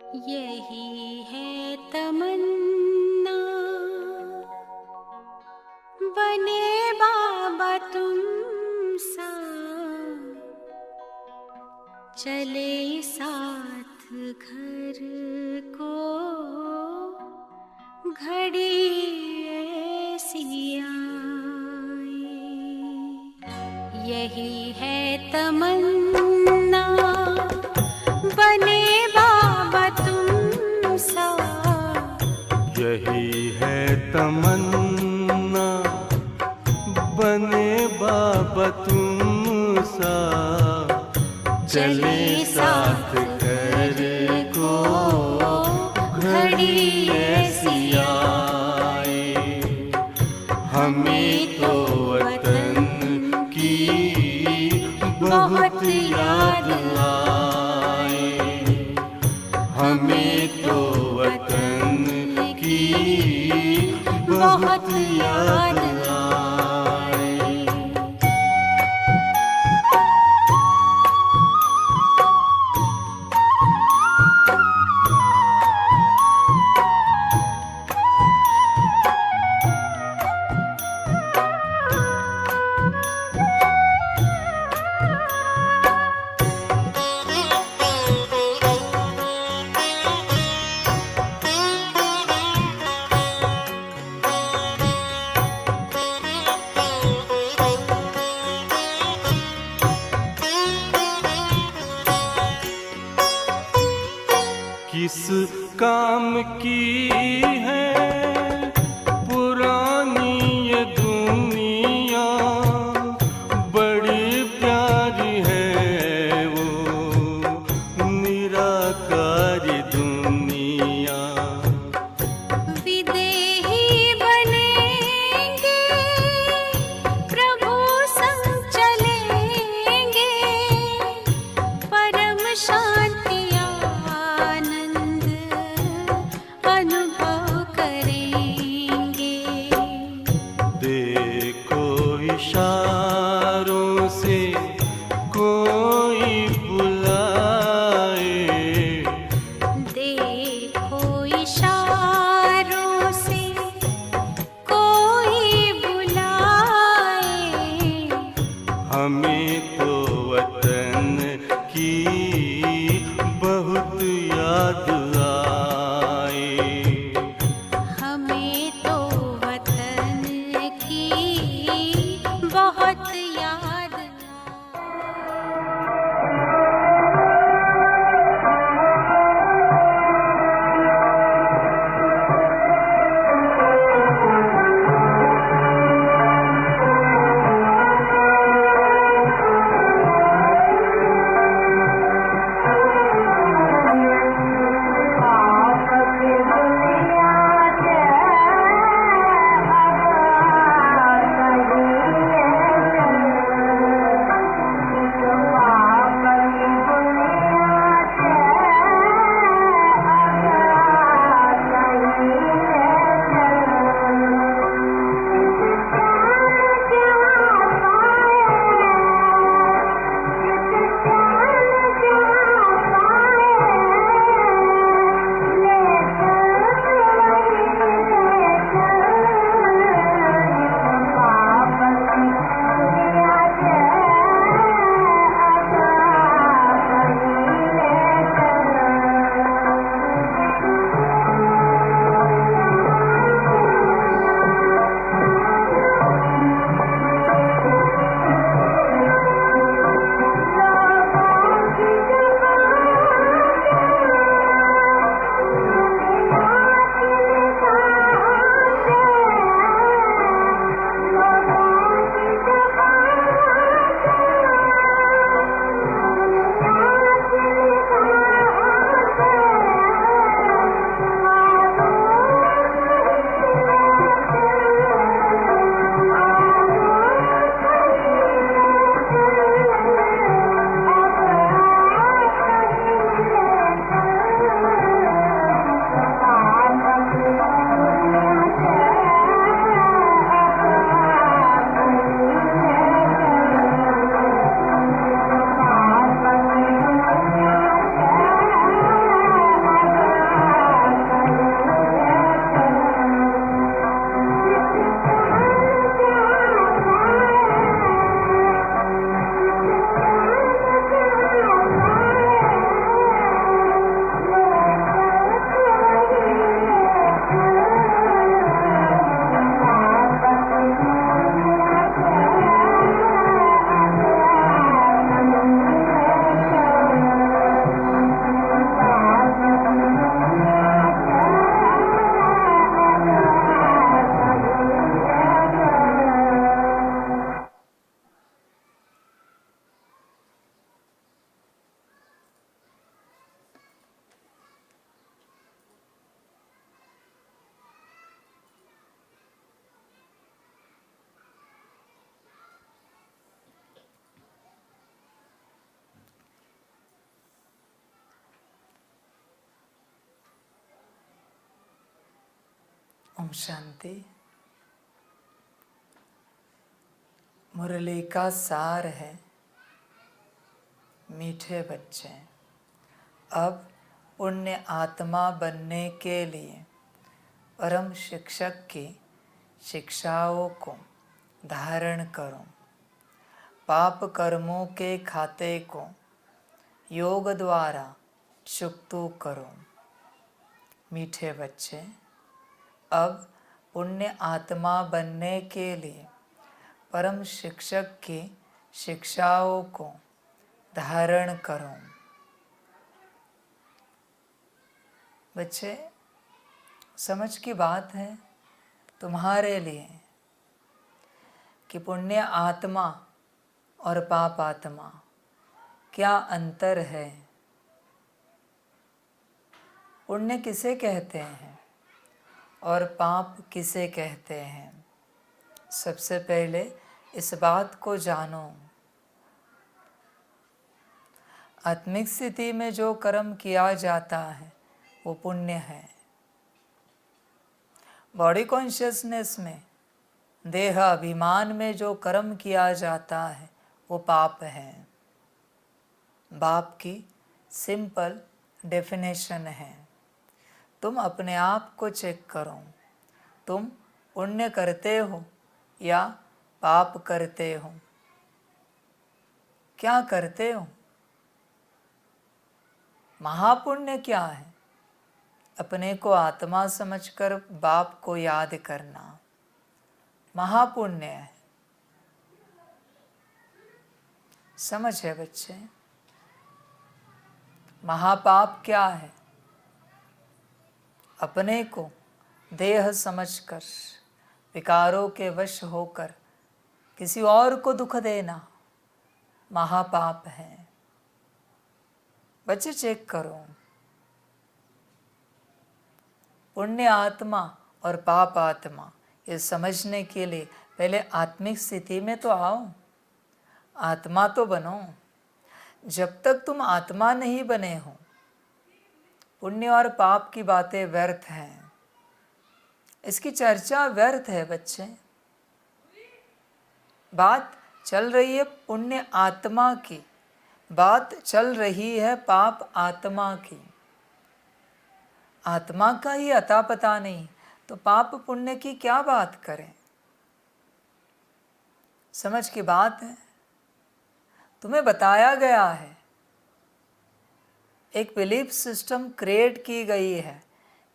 यही है तमन्ना, बने बाबा तुम सा, चले साथ घर को घड़ी ऐसी आए। यही है तमन्ना, बने बाबा तुम सा। यही है तमन्ना, बने बाबा तुम सा, चले साथ घर को घड़ी ऐसी आए। हमें तो वतन की बहुत याद आए, हमें तो वतन की बहुत याद आए। किस काम की है पुरानी ये दुनिया, बड़ी प्यारी है वो निराकारी दुनिया। विदेही बनेंगे, प्रभु संग चलेंगे, परम शांति अनुभव करेंगे। देखो इशारों से कोई बुलाए, देखो इशारों से कोई बुलाए। हमें तो वतन की बहुत याद आए, हमें तो वतन की बहुत याद आए। ओम शांति। मुरली का सार है, मीठे बच्चे, अब पुण्य आत्मा बनने के लिए परम शिक्षक की शिक्षाओं को धारण करो। पाप कर्मों के खाते को योग द्वारा चुकता करो। मीठे बच्चे, अब पुण्य आत्मा बनने के लिए परम शिक्षक की शिक्षाओं को धारण करो। बच्चे, समझ की बात है तुम्हारे लिए कि पुण्य आत्मा और पाप आत्मा क्या अंतर है। पुण्य किसे कहते हैं और पाप किसे कहते हैं। सबसे पहले इस बात को जानो, आत्मिक स्थिति में जो कर्म किया जाता है वो पुण्य है। बॉडी कॉन्शियसनेस में, देह अभिमान में जो कर्म किया जाता है वो पाप है। पाप की सिंपल डेफिनेशन है। तुम अपने आप को चेक करो, तुम पुण्य करते हो या पाप करते हो। क्या करते हो? महापुण्य क्या है? अपने को आत्मा समझकर बाप को याद करना महापुण्य है। समझ है बच्चे? महापाप क्या है? अपने को देह समझकर विकारों के वश होकर किसी और को दुख देना महापाप है। बच्चे चेक करो, पुण्य आत्मा और पाप आत्मा ये समझने के लिए पहले आत्मिक स्थिति में तो आओ, आत्मा तो बनो। जब तक तुम आत्मा नहीं बने हो, पुण्य और पाप की बातें व्यर्थ हैं। इसकी चर्चा व्यर्थ है बच्चे। बात चल रही है पुण्य आत्मा की, बात चल रही है पाप आत्मा की। आत्मा का ही अता पता नहीं तो पाप पुण्य की क्या बात करें। समझ की बात है। तुम्हें बताया गया है, एक बिलीफ सिस्टम क्रिएट की गई है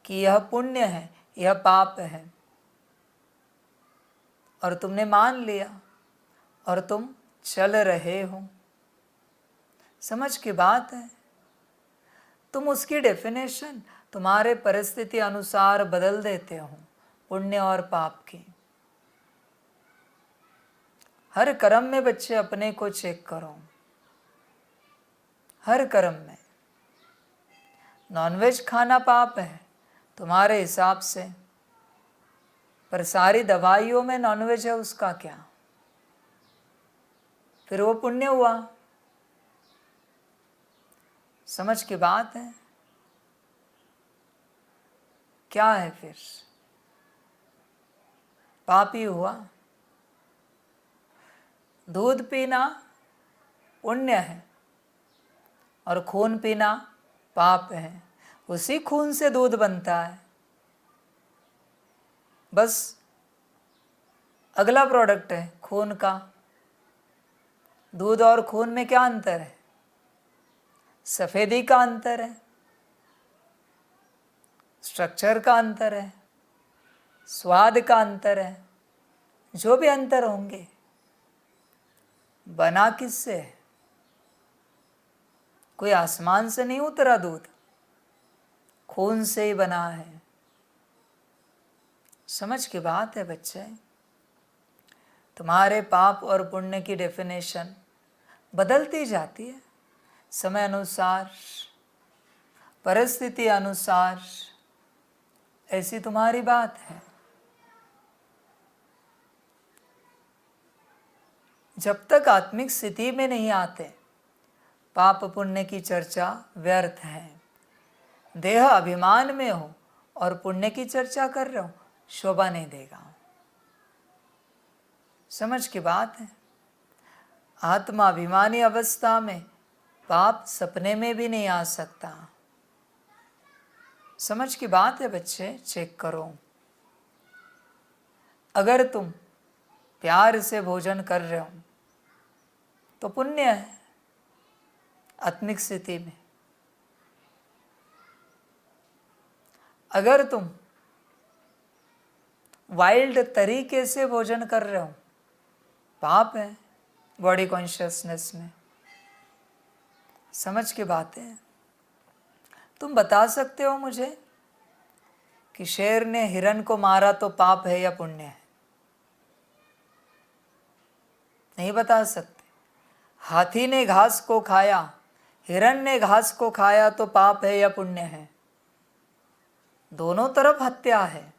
कि यह पुण्य है, यह पाप है, और तुमने मान लिया और तुम चल रहे हो। समझ की बात है। तुम उसकी डेफिनेशन तुम्हारे परिस्थिति अनुसार बदल देते हो, पुण्य और पाप की। हर कर्म में बच्चे अपने को चेक करो, हर कर्म में। नॉनवेज खाना पाप है तुम्हारे हिसाब से, पर सारी दवाइयों में नॉनवेज है, उसका क्या? फिर वो पुण्य हुआ। समझ की बात है। क्या है फिर? पापी हुआ। दूध पीना पुण्य है और खून पीना पाप है। उसी खून से दूध बनता है। बस अगला प्रोडक्ट है खून का। दूध और खून में क्या अंतर है? सफेदी का अंतर है, स्ट्रक्चर का अंतर है, स्वाद का अंतर है। जो भी अंतर होंगे, बना किससे है? कोई आसमान से नहीं उतरा दूध, खून से ही बना है। समझ की बात है बच्चे। तुम्हारे पाप और पुण्य की डेफिनेशन बदलती जाती है समय अनुसार, परिस्थिति अनुसार। ऐसी तुम्हारी बात है। जब तक आत्मिक स्थिति में नहीं आते, पाप पुण्य की चर्चा व्यर्थ है। देह अभिमान में हो और पुण्य की चर्चा कर रहे हो, शोभा नहीं देगा। समझ की बात है। आत्माभिमानी अवस्था में पाप सपने में भी नहीं आ सकता। समझ की बात है बच्चे, चेक करो। अगर तुम प्यार से भोजन कर रहे हो तो पुण्य है आत्मिक स्थिति में। अगर तुम वाइल्ड तरीके से भोजन कर रहे हो पाप है बॉडी कॉन्शियसनेस में। समझ की बात है। तुम बता सकते हो मुझे कि शेर ने हिरन को मारा तो पाप है या पुण्य है? नहीं बता सकते। हाथी ने घास को खाया, हिरन ने घास को खाया तो पाप है या पुण्य है? दोनों तरफ हत्या है,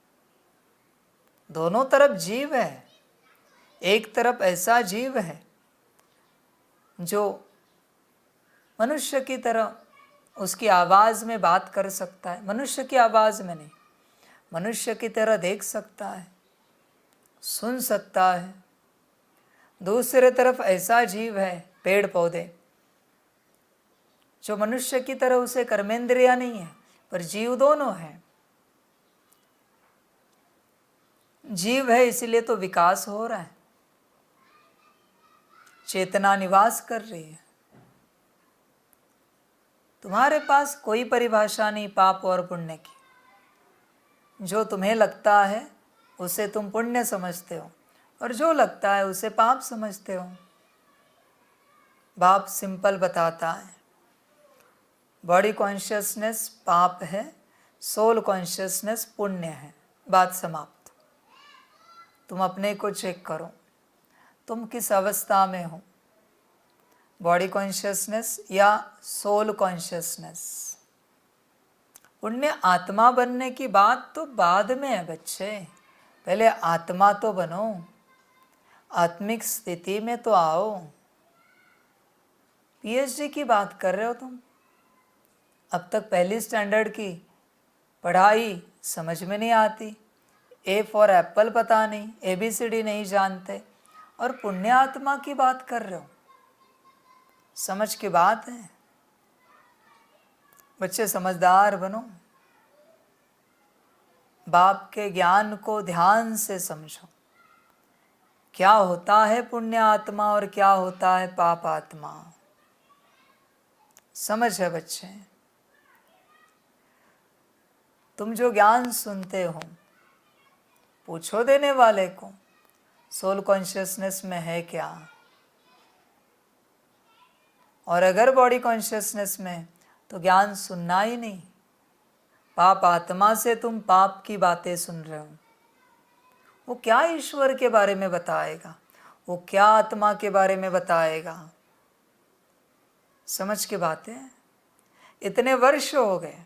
दोनों तरफ जीव है। एक तरफ ऐसा जीव है जो मनुष्य की तरह उसकी आवाज़ में बात कर सकता है, मनुष्य की आवाज़ में नहीं, मनुष्य की तरह देख सकता है, सुन सकता है। दूसरे तरफ ऐसा जीव है पेड़ पौधे जो मनुष्य की तरह उसे कर्मेंद्रिया नहीं है पर जीव दोनों है। जीव है इसलिए तो विकास हो रहा है, चेतना निवास कर रही है। तुम्हारे पास कोई परिभाषा नहीं पाप और पुण्य की। जो तुम्हें लगता है उसे तुम पुण्य समझते हो और जो लगता है उसे पाप समझते हो। बाप सिंपल बताता है, बॉडी कॉन्शियसनेस पाप है, सोल कॉन्शियसनेस पुण्य है। बात समाप्त। तुम अपने को चेक करो, तुम किस अवस्था में हो, बॉडी कॉन्शियसनेस या सोल कॉन्शियसनेस? पुण्य आत्मा बनने की बात तो बाद में है बच्चे, पहले आत्मा तो बनो, आत्मिक स्थिति में तो आओ। पीएचडी की बात कर रहे हो तुम। अब तक पहली स्टैंडर्ड की पढ़ाई समझ में नहीं आती, ए फॉर एप्पल पता नहीं, ABCD नहीं जानते, और पुण्य आत्मा की बात कर रहे हो। समझ की बात है बच्चे, समझदार बनो। बाप के ज्ञान को ध्यान से समझो। क्या होता है पुण्य आत्मा और क्या होता है पाप आत्मा? समझ है बच्चे। तुम जो ज्ञान सुनते हो पूछो देने वाले को, सोल कॉन्शियसनेस में है क्या? और अगर बॉडी कॉन्शियसनेस में तो ज्ञान सुनना ही नहीं। पाप आत्मा से तुम पाप की बातें सुन रहे हो। वो क्या ईश्वर के बारे में बताएगा, वो क्या आत्मा के बारे में बताएगा? समझ के बातें। इतने वर्ष हो गए,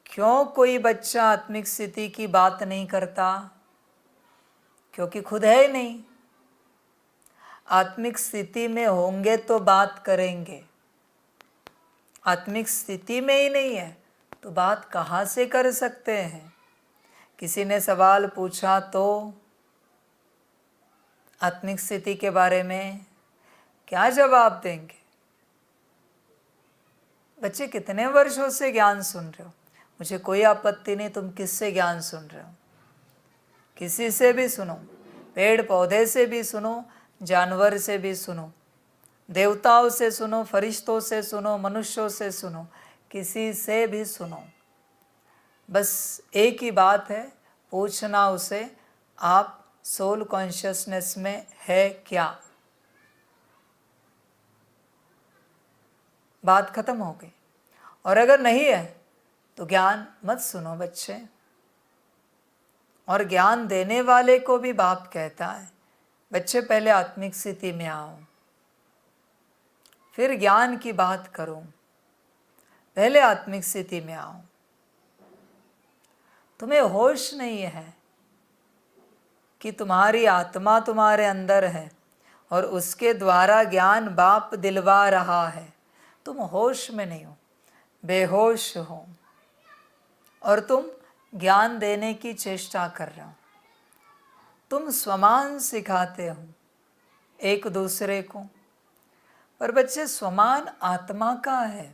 क्यों कोई बच्चा आत्मिक स्थिति की बात नहीं करता? क्योंकि खुद है ही नहीं। आत्मिक स्थिति में होंगे तो बात करेंगे, आत्मिक स्थिति में ही नहीं है तो बात कहाँ से कर सकते हैं? किसी ने सवाल पूछा तो आत्मिक स्थिति के बारे में क्या जवाब देंगे? बच्चे कितने वर्षों से ज्ञान सुन रहे हो? मुझे कोई आपत्ति नहीं, तुम किससे ज्ञान सुन रहे हो? किसी से भी सुनो, पेड़ पौधे से भी सुनो, जानवर से भी सुनो, देवताओं से सुनो, फरिश्तों से सुनो, मनुष्यों से सुनो, किसी से भी सुनो। बस एक ही बात है, पूछना उसे, आप सोल कॉन्शियसनेस में है क्या? बात खत्म हो गई। और अगर नहीं है तो ज्ञान मत सुनो बच्चे। और ज्ञान देने वाले को भी बाप कहता है, बच्चे पहले आत्मिक स्थिति में आओ, फिर ज्ञान की बात करो। पहले आत्मिक स्थिति में आओ। तुम्हें होश नहीं है कि तुम्हारी आत्मा तुम्हारे अंदर है और उसके द्वारा ज्ञान बाप दिलवा रहा है। तुम होश में नहीं हो, बेहोश हो, और तुम ज्ञान देने की चेष्टा कर रहा हूँ। तुम स्वमान सिखाते हो एक दूसरे को, पर बच्चे स्वमान आत्मा का है।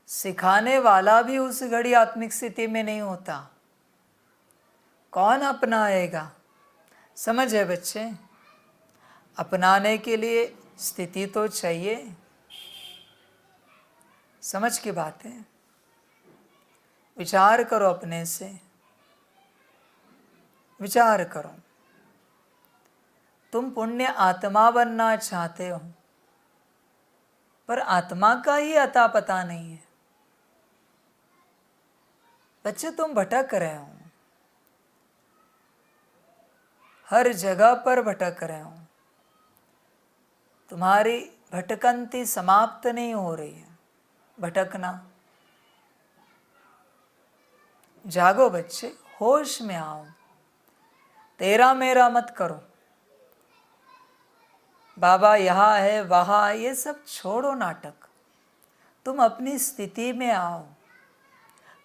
सिखाने वाला भी उस घड़ी आत्मिक स्थिति में नहीं होता। कौन अपनाएगा? समझ है बच्चे? अपनाने के लिए स्थिति तो चाहिए। समझ की बात है। विचार करो, अपने से विचार करो। तुम पुण्य आत्मा बनना चाहते हो, पर आत्मा का ही अता पता नहीं है। बच्चे तुम भटक रहे हो, हर जगह पर भटक रहे हो। तुम्हारी भटकंती समाप्त नहीं हो रही है। भटकना, जागो बच्चे, होश में आओ। तेरा मेरा मत करो। बाबा यहाँ है वहाँ, ये सब छोड़ो नाटक। तुम अपनी स्थिति में आओ।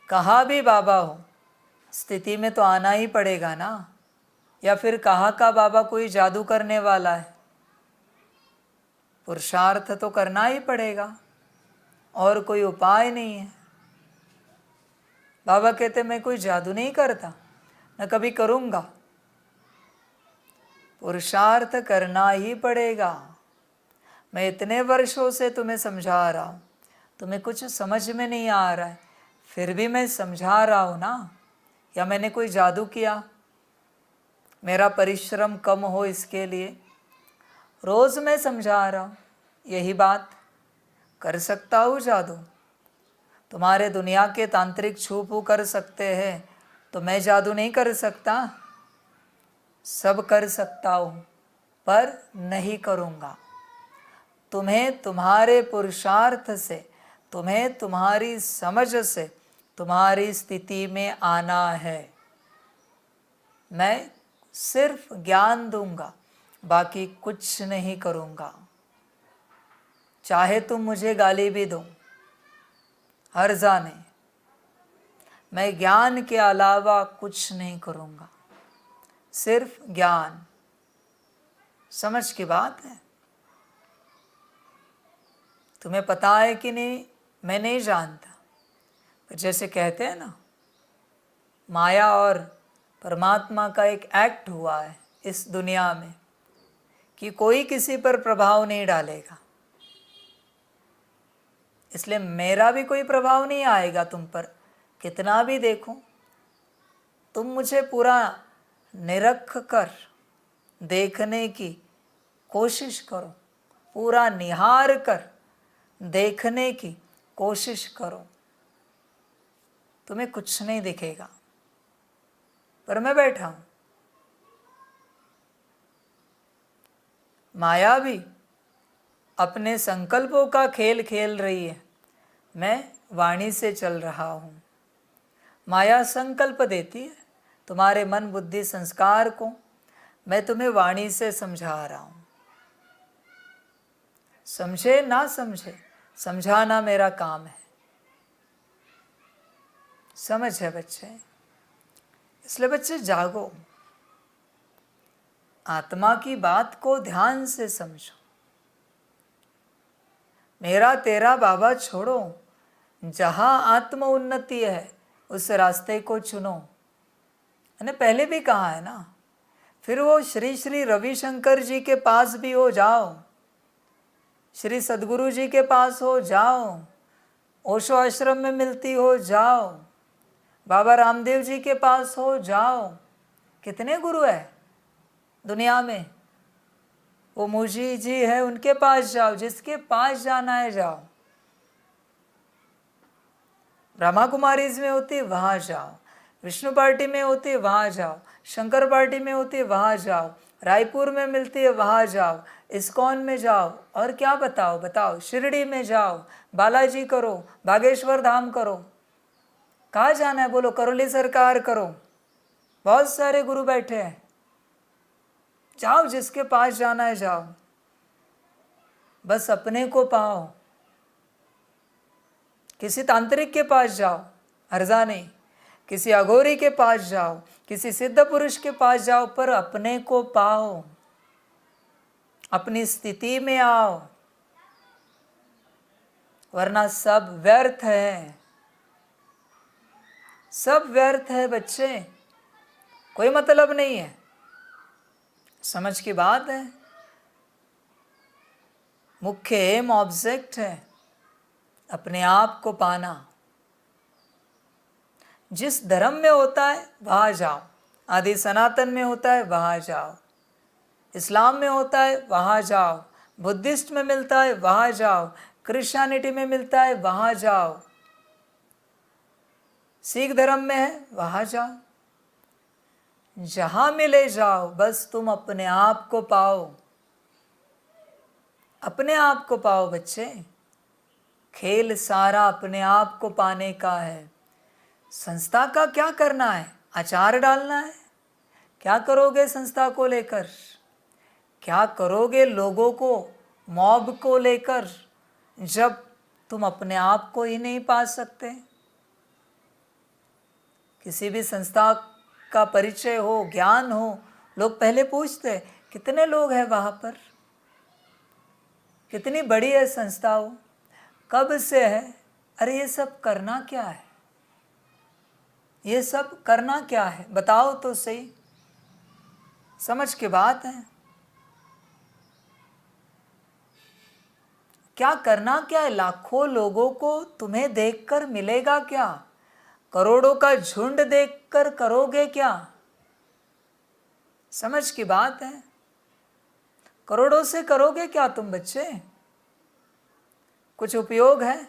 कहाँ भी बाबा हो, स्थिति में तो आना ही पड़ेगा ना। या फिर कहाँ का बाबा कोई जादू करने वाला है? पुरुषार्थ तो करना ही पड़ेगा, और कोई उपाय नहीं है। बाबा कहते मैं कोई जादू नहीं करता, न कभी करूँगा। पुरुषार्थ करना ही पड़ेगा। मैं इतने वर्षों से तुम्हें समझा रहा हूँ, तुम्हें कुछ समझ में नहीं आ रहा है, फिर भी मैं समझा रहा हूँ ना। या मैंने कोई जादू किया? मेरा परिश्रम कम हो इसके लिए रोज़ मैं समझा रहा हूँ। यही बात कर सकता हूँ जादू? तुम्हारे दुनिया के तांत्रिक छू फू कर सकते हैं, तो मैं जादू नहीं कर सकता? सब कर सकता हूँ, पर नहीं करूँगा। तुम्हें तुम्हारे पुरुषार्थ से, तुम्हें तुम्हारी समझ से, तुम्हारी स्थिति में आना है। मैं सिर्फ ज्ञान दूंगा, बाकी कुछ नहीं करूँगा। चाहे तुम मुझे गाली भी दो, हर्जा नहीं। मैं ज्ञान के अलावा कुछ नहीं करूँगा, सिर्फ ज्ञान। समझ की बात है? तुम्हें पता है कि नहीं, मैं नहीं जानता। पर जैसे कहते हैं ना, माया और परमात्मा का एक एक्ट हुआ है इस दुनिया में कि कोई किसी पर प्रभाव नहीं डालेगा। इसलिए मेरा भी कोई प्रभाव नहीं आएगा तुम पर। कितना भी देखो, तुम मुझे पूरा निरख कर देखने की कोशिश करो, पूरा निहार कर देखने की कोशिश करो, तुम्हें कुछ नहीं दिखेगा। पर मैं बैठा हूँ। माया भी अपने संकल्पों का खेल खेल रही है, मैं वाणी से चल रहा हूँ। माया संकल्प देती है तुम्हारे मन बुद्धि संस्कार को, मैं तुम्हें वाणी से समझा रहा हूँ। समझे ना समझे, समझाना मेरा काम है। समझ है बच्चे? इसलिए बच्चे जागो, आत्मा की बात को ध्यान से समझो। मेरा तेरा बाबा छोड़ो, जहाँ आत्म उन्नति है उस रास्ते को चुनो। मैंने पहले भी कहा है ना। फिर वो श्री श्री रविशंकर जी के पास भी हो जाओ, श्री सद्गुरु जी के पास हो जाओ, ओशो आश्रम में मिलती हो जाओ, बाबा रामदेव जी के पास हो जाओ। कितने गुरु है दुनिया में? वो मुझी जी है, उनके पास जाओ, जिसके पास जाना है जाओ। ब्रह्मा कुमारीज में होती वहाँ जाओ, विष्णु पार्टी में होती वहाँ जाओ, शंकर पार्टी में होती वहाँ जाओ, रायपुर में मिलती है वहाँ जाओ, इस्कॉन में जाओ, और क्या बताओ बताओ, शिरडी में जाओ, बालाजी करो, बागेश्वर धाम करो। कहाँ जाना है बोलो? करोली सरकार करो। बहुत सारे गुरु बैठे हैं, जाओ, जिसके पास जाना है जाओ। बस अपने को पाओ। किसी तांत्रिक के पास जाओ, हर्जा नहीं। किसी अघोरी के पास जाओ, किसी सिद्ध पुरुष के पास जाओ, पर अपने को पाओ, अपनी स्थिति में आओ, वरना सब व्यर्थ है, सब व्यर्थ है बच्चे, कोई मतलब नहीं है। समझ की बात है। मुख्य एम ऑब्जेक्ट है अपने आप को पाना। जिस धर्म में होता है वहाँ जाओ, आदि सनातन में होता है वहाँ जाओ, इस्लाम में होता है वहाँ जाओ, बुद्धिस्ट में मिलता है वहाँ जाओ, क्रिश्चियनिटी में मिलता है वहाँ जाओ, सिख धर्म में है वहाँ जाओ, जहाँ मिले जाओ, बस तुम अपने आप को पाओ, अपने आप को पाओ बच्चे। खेल सारा अपने आप को पाने का है। संस्था का क्या करना है? अचार डालना है। क्या करोगे संस्था को लेकर? क्या करोगे लोगों को, मॉब को लेकर, जब तुम अपने आप को ही नहीं पा सकते? किसी भी संस्था का परिचय हो, ज्ञान हो, लोग पहले पूछते कितने लोग हैं वहाँ पर, कितनी बड़ी है संस्था हो, कब से है? अरे ये सब करना क्या है? ये सब करना क्या है? बताओ तो सही। समझ की बात है। क्या करना क्या है? लाखों लोगों को तुम्हें देखकर मिलेगा क्या? करोड़ों का झुंड देखकर करोगे क्या? समझ की बात है। करोड़ों से करोगे क्या तुम बच्चे? कुछ उपयोग है?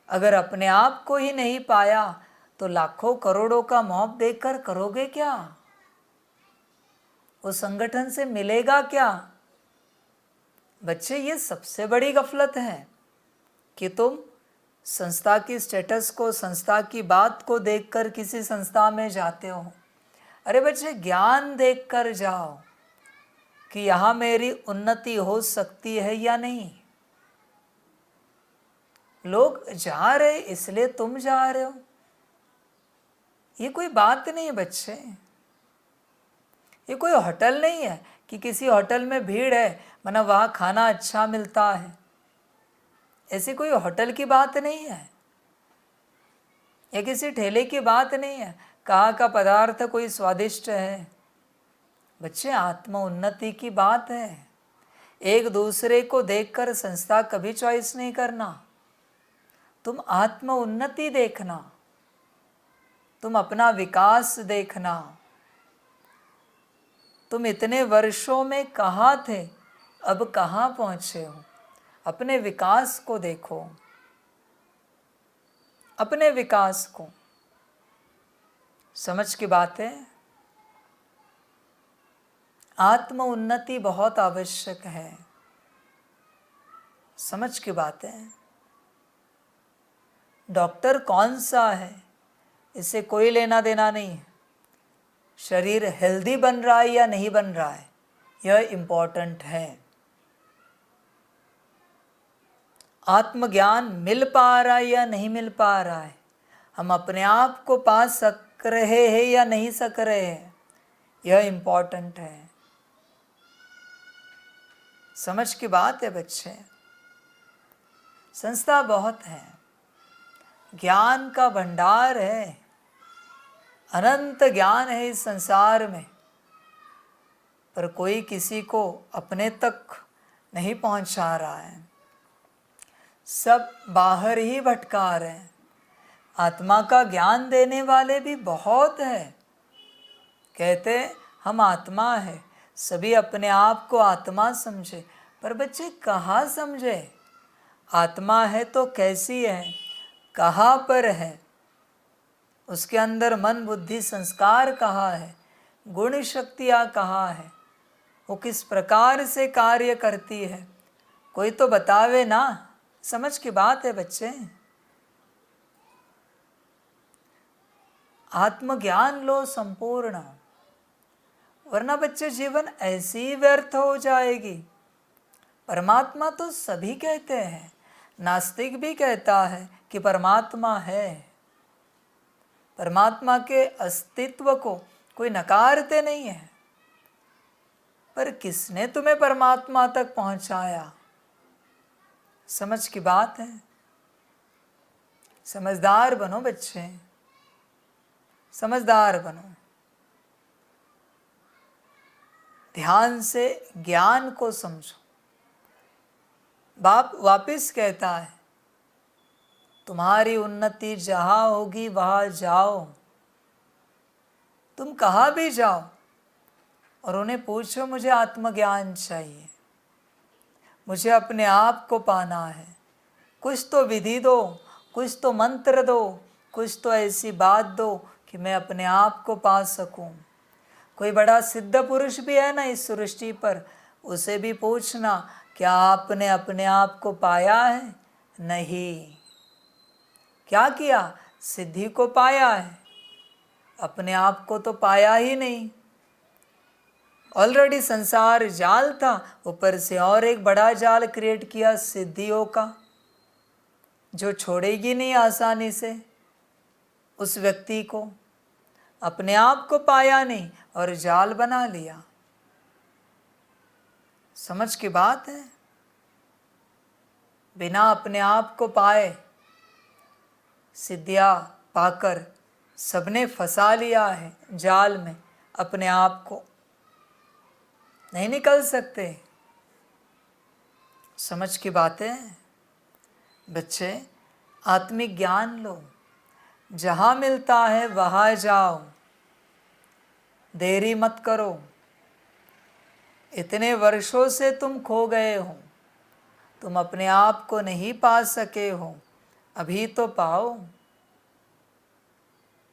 अगर अपने आप को ही नहीं पाया तो लाखों करोड़ों का मॉब देखकर करोगे क्या? उस संगठन से मिलेगा क्या? बच्चे, ये सबसे बड़ी गफलत है कि तुम संस्था की स्टेटस को, संस्था की बात को देखकर किसी संस्था में जाते हो। अरे बच्चे, ज्ञान देखकर जाओ कि यहाँ मेरी उन्नति हो सकती है या नहीं। लोग जा रहे इसलिए तुम जा रहे हो, ये कोई बात नहीं है बच्चे। ये कोई होटल नहीं है कि किसी होटल में भीड़ है, मतलब वहाँ खाना अच्छा मिलता है। ऐसी कोई होटल की बात नहीं है, या किसी ठेले की बात नहीं है, कहाँ का पदार्थ कोई स्वादिष्ट है। बच्चे, आत्म उन्नति की बात है। एक दूसरे को देखकर संस्था कभी चॉइस नहीं करना। तुम आत्म उन्नति देखना, तुम अपना विकास देखना। तुम इतने वर्षों में कहाँ थे, अब कहाँ पहुँचे हो? अपने विकास को देखो, अपने विकास को। समझ की बात है। आत्म उन्नति बहुत आवश्यक है। समझ की बात है। डॉक्टर कौन सा है इससे कोई लेना देना नहीं है। शरीर हेल्दी बन रहा है या नहीं बन रहा है, यह इम्पोर्टेंट है। आत्मज्ञान मिल पा रहा है या नहीं मिल पा रहा है, हम अपने आप को पा सक रहे हैं या नहीं सक रहे हैं, यह इम्पोर्टेंट है। समझ की बात है बच्चे। संस्था बहुत है, ज्ञान का भंडार है, अनंत ज्ञान है इस संसार में, पर कोई किसी को अपने तक नहीं पहुंचा रहा है। सब बाहर ही भटका रहे हैं। आत्मा का ज्ञान देने वाले भी बहुत है, कहते हम आत्मा है, सभी अपने आप को आत्मा समझे, पर बच्चे कहाँ समझे? आत्मा है तो कैसी है, कहाँ पर है, उसके अंदर मन बुद्धि संस्कार कहाँ है, गुण शक्तियाँ कहाँ है, वो किस प्रकार से कार्य करती है, कोई तो बतावे ना। समझ की बात है बच्चे। आत्मज्ञान लो संपूर्ण, वरना बच्चे जीवन ऐसी ही व्यर्थ हो जाएगी। परमात्मा तो सभी कहते हैं, नास्तिक भी कहता है कि परमात्मा है, परमात्मा के अस्तित्व को कोई नकारते नहीं है, पर किसने तुम्हें परमात्मा तक पहुंचाया? समझ की बात है। समझदार बनो बच्चे, समझदार बनो। ध्यान से ज्ञान को समझो। बाप वापिस कहता है, तुम्हारी उन्नति जहाँ होगी वहाँ जाओ। तुम कहाँ भी जाओ और उन्हें पूछो, मुझे आत्मज्ञान चाहिए, मुझे अपने आप को पाना है। कुछ तो विधि दो, कुछ तो मंत्र दो, कुछ तो ऐसी बात दो कि मैं अपने आप को पा सकूं। कोई बड़ा सिद्ध पुरुष भी है ना इस सृष्टि पर, उसे भी पूछना, क्या आपने अपने आप को पाया है? नहीं। क्या किया? सिद्धि को पाया है, अपने आप को तो पाया ही नहीं। ऑलरेडी संसार जाल था, ऊपर से और एक बड़ा जाल क्रिएट किया सिद्धियों का, जो छोड़ेगी नहीं आसानी से उस व्यक्ति को। अपने आप को पाया नहीं और जाल बना लिया। समझ की बात है। बिना अपने आप को पाए सिद्धियां पाकर सबने फंसा लिया है जाल में, अपने आप को नहीं निकल सकते। समझ की बात है। बच्चे, आत्मिक ज्ञान लो, जहाँ मिलता है वहाँ जाओ, देरी मत करो। इतने वर्षों से तुम खो गए हो, तुम अपने आप को नहीं पा सके हो, अभी तो पाओ।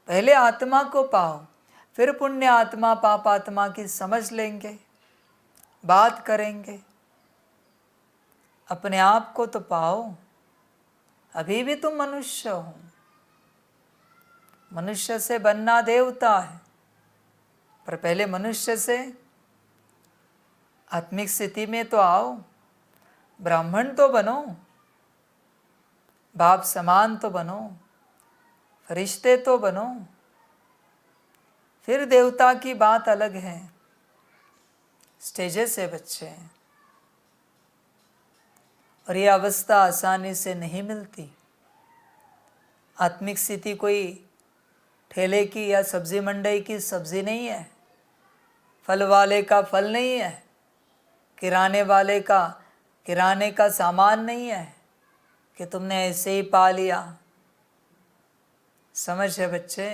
पहले आत्मा को पाओ, फिर पुण्य आत्मा पाप आत्मा की समझ लेंगे, बात करेंगे। अपने आप को तो पाओ, अभी भी तुम मनुष्य हो। मनुष्य से बनना देवता है, पर पहले मनुष्य से आत्मिक स्थिति में तो आओ। ब्राह्मण तो बनो, बाप समान तो बनो, फरिश्ते तो बनो, फिर देवता की बात अलग है। स्टेजेस है बच्चे, और ये अवस्था आसानी से नहीं मिलती। आत्मिक स्थिति कोई ठेले की या सब्जी मंडी की सब्जी नहीं है, फल वाले का फल नहीं है, किराने वाले का किराने का सामान नहीं है कि तुमने ऐसे ही पा लिया। समझ है बच्चे।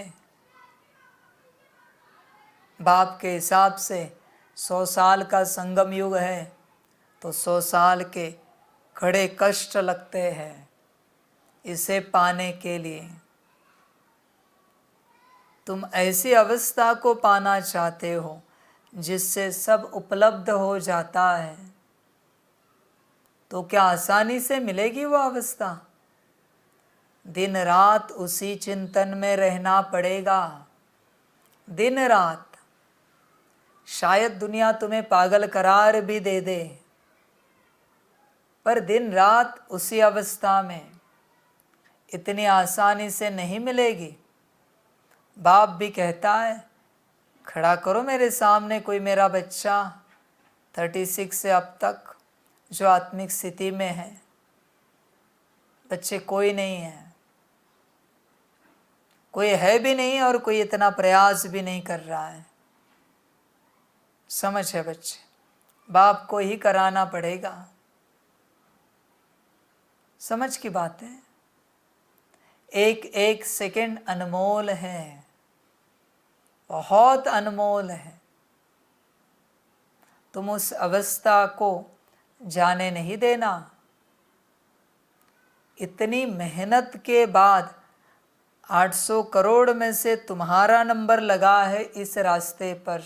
बाप के हिसाब से 100 साल का संगम युग है, तो 100 साल के खड़े कष्ट लगते हैं इसे पाने के लिए। तुम ऐसी अवस्था को पाना चाहते हो जिससे सब उपलब्ध हो जाता है, तो क्या आसानी से मिलेगी वो अवस्था? दिन रात उसी चिंतन में रहना पड़ेगा, दिन रात। शायद दुनिया तुम्हें पागल करार भी दे दे, पर दिन रात उसी अवस्था में इतनी आसानी से नहीं मिलेगी। बाप भी कहता है, खड़ा करो मेरे सामने कोई मेरा बच्चा 36 से अब तक जो आत्मिक स्थिति में है। बच्चे कोई नहीं है, कोई है भी नहीं, और कोई इतना प्रयास भी नहीं कर रहा है। समझ है बच्चे, बाप को ही कराना पड़ेगा। समझ की बात है। एक एक सेकंड अनमोल है, बहुत अनमोल है। तुम उस अवस्था को जाने नहीं देना। इतनी मेहनत के बाद 800 करोड़ में से तुम्हारा नंबर लगा है इस रास्ते पर।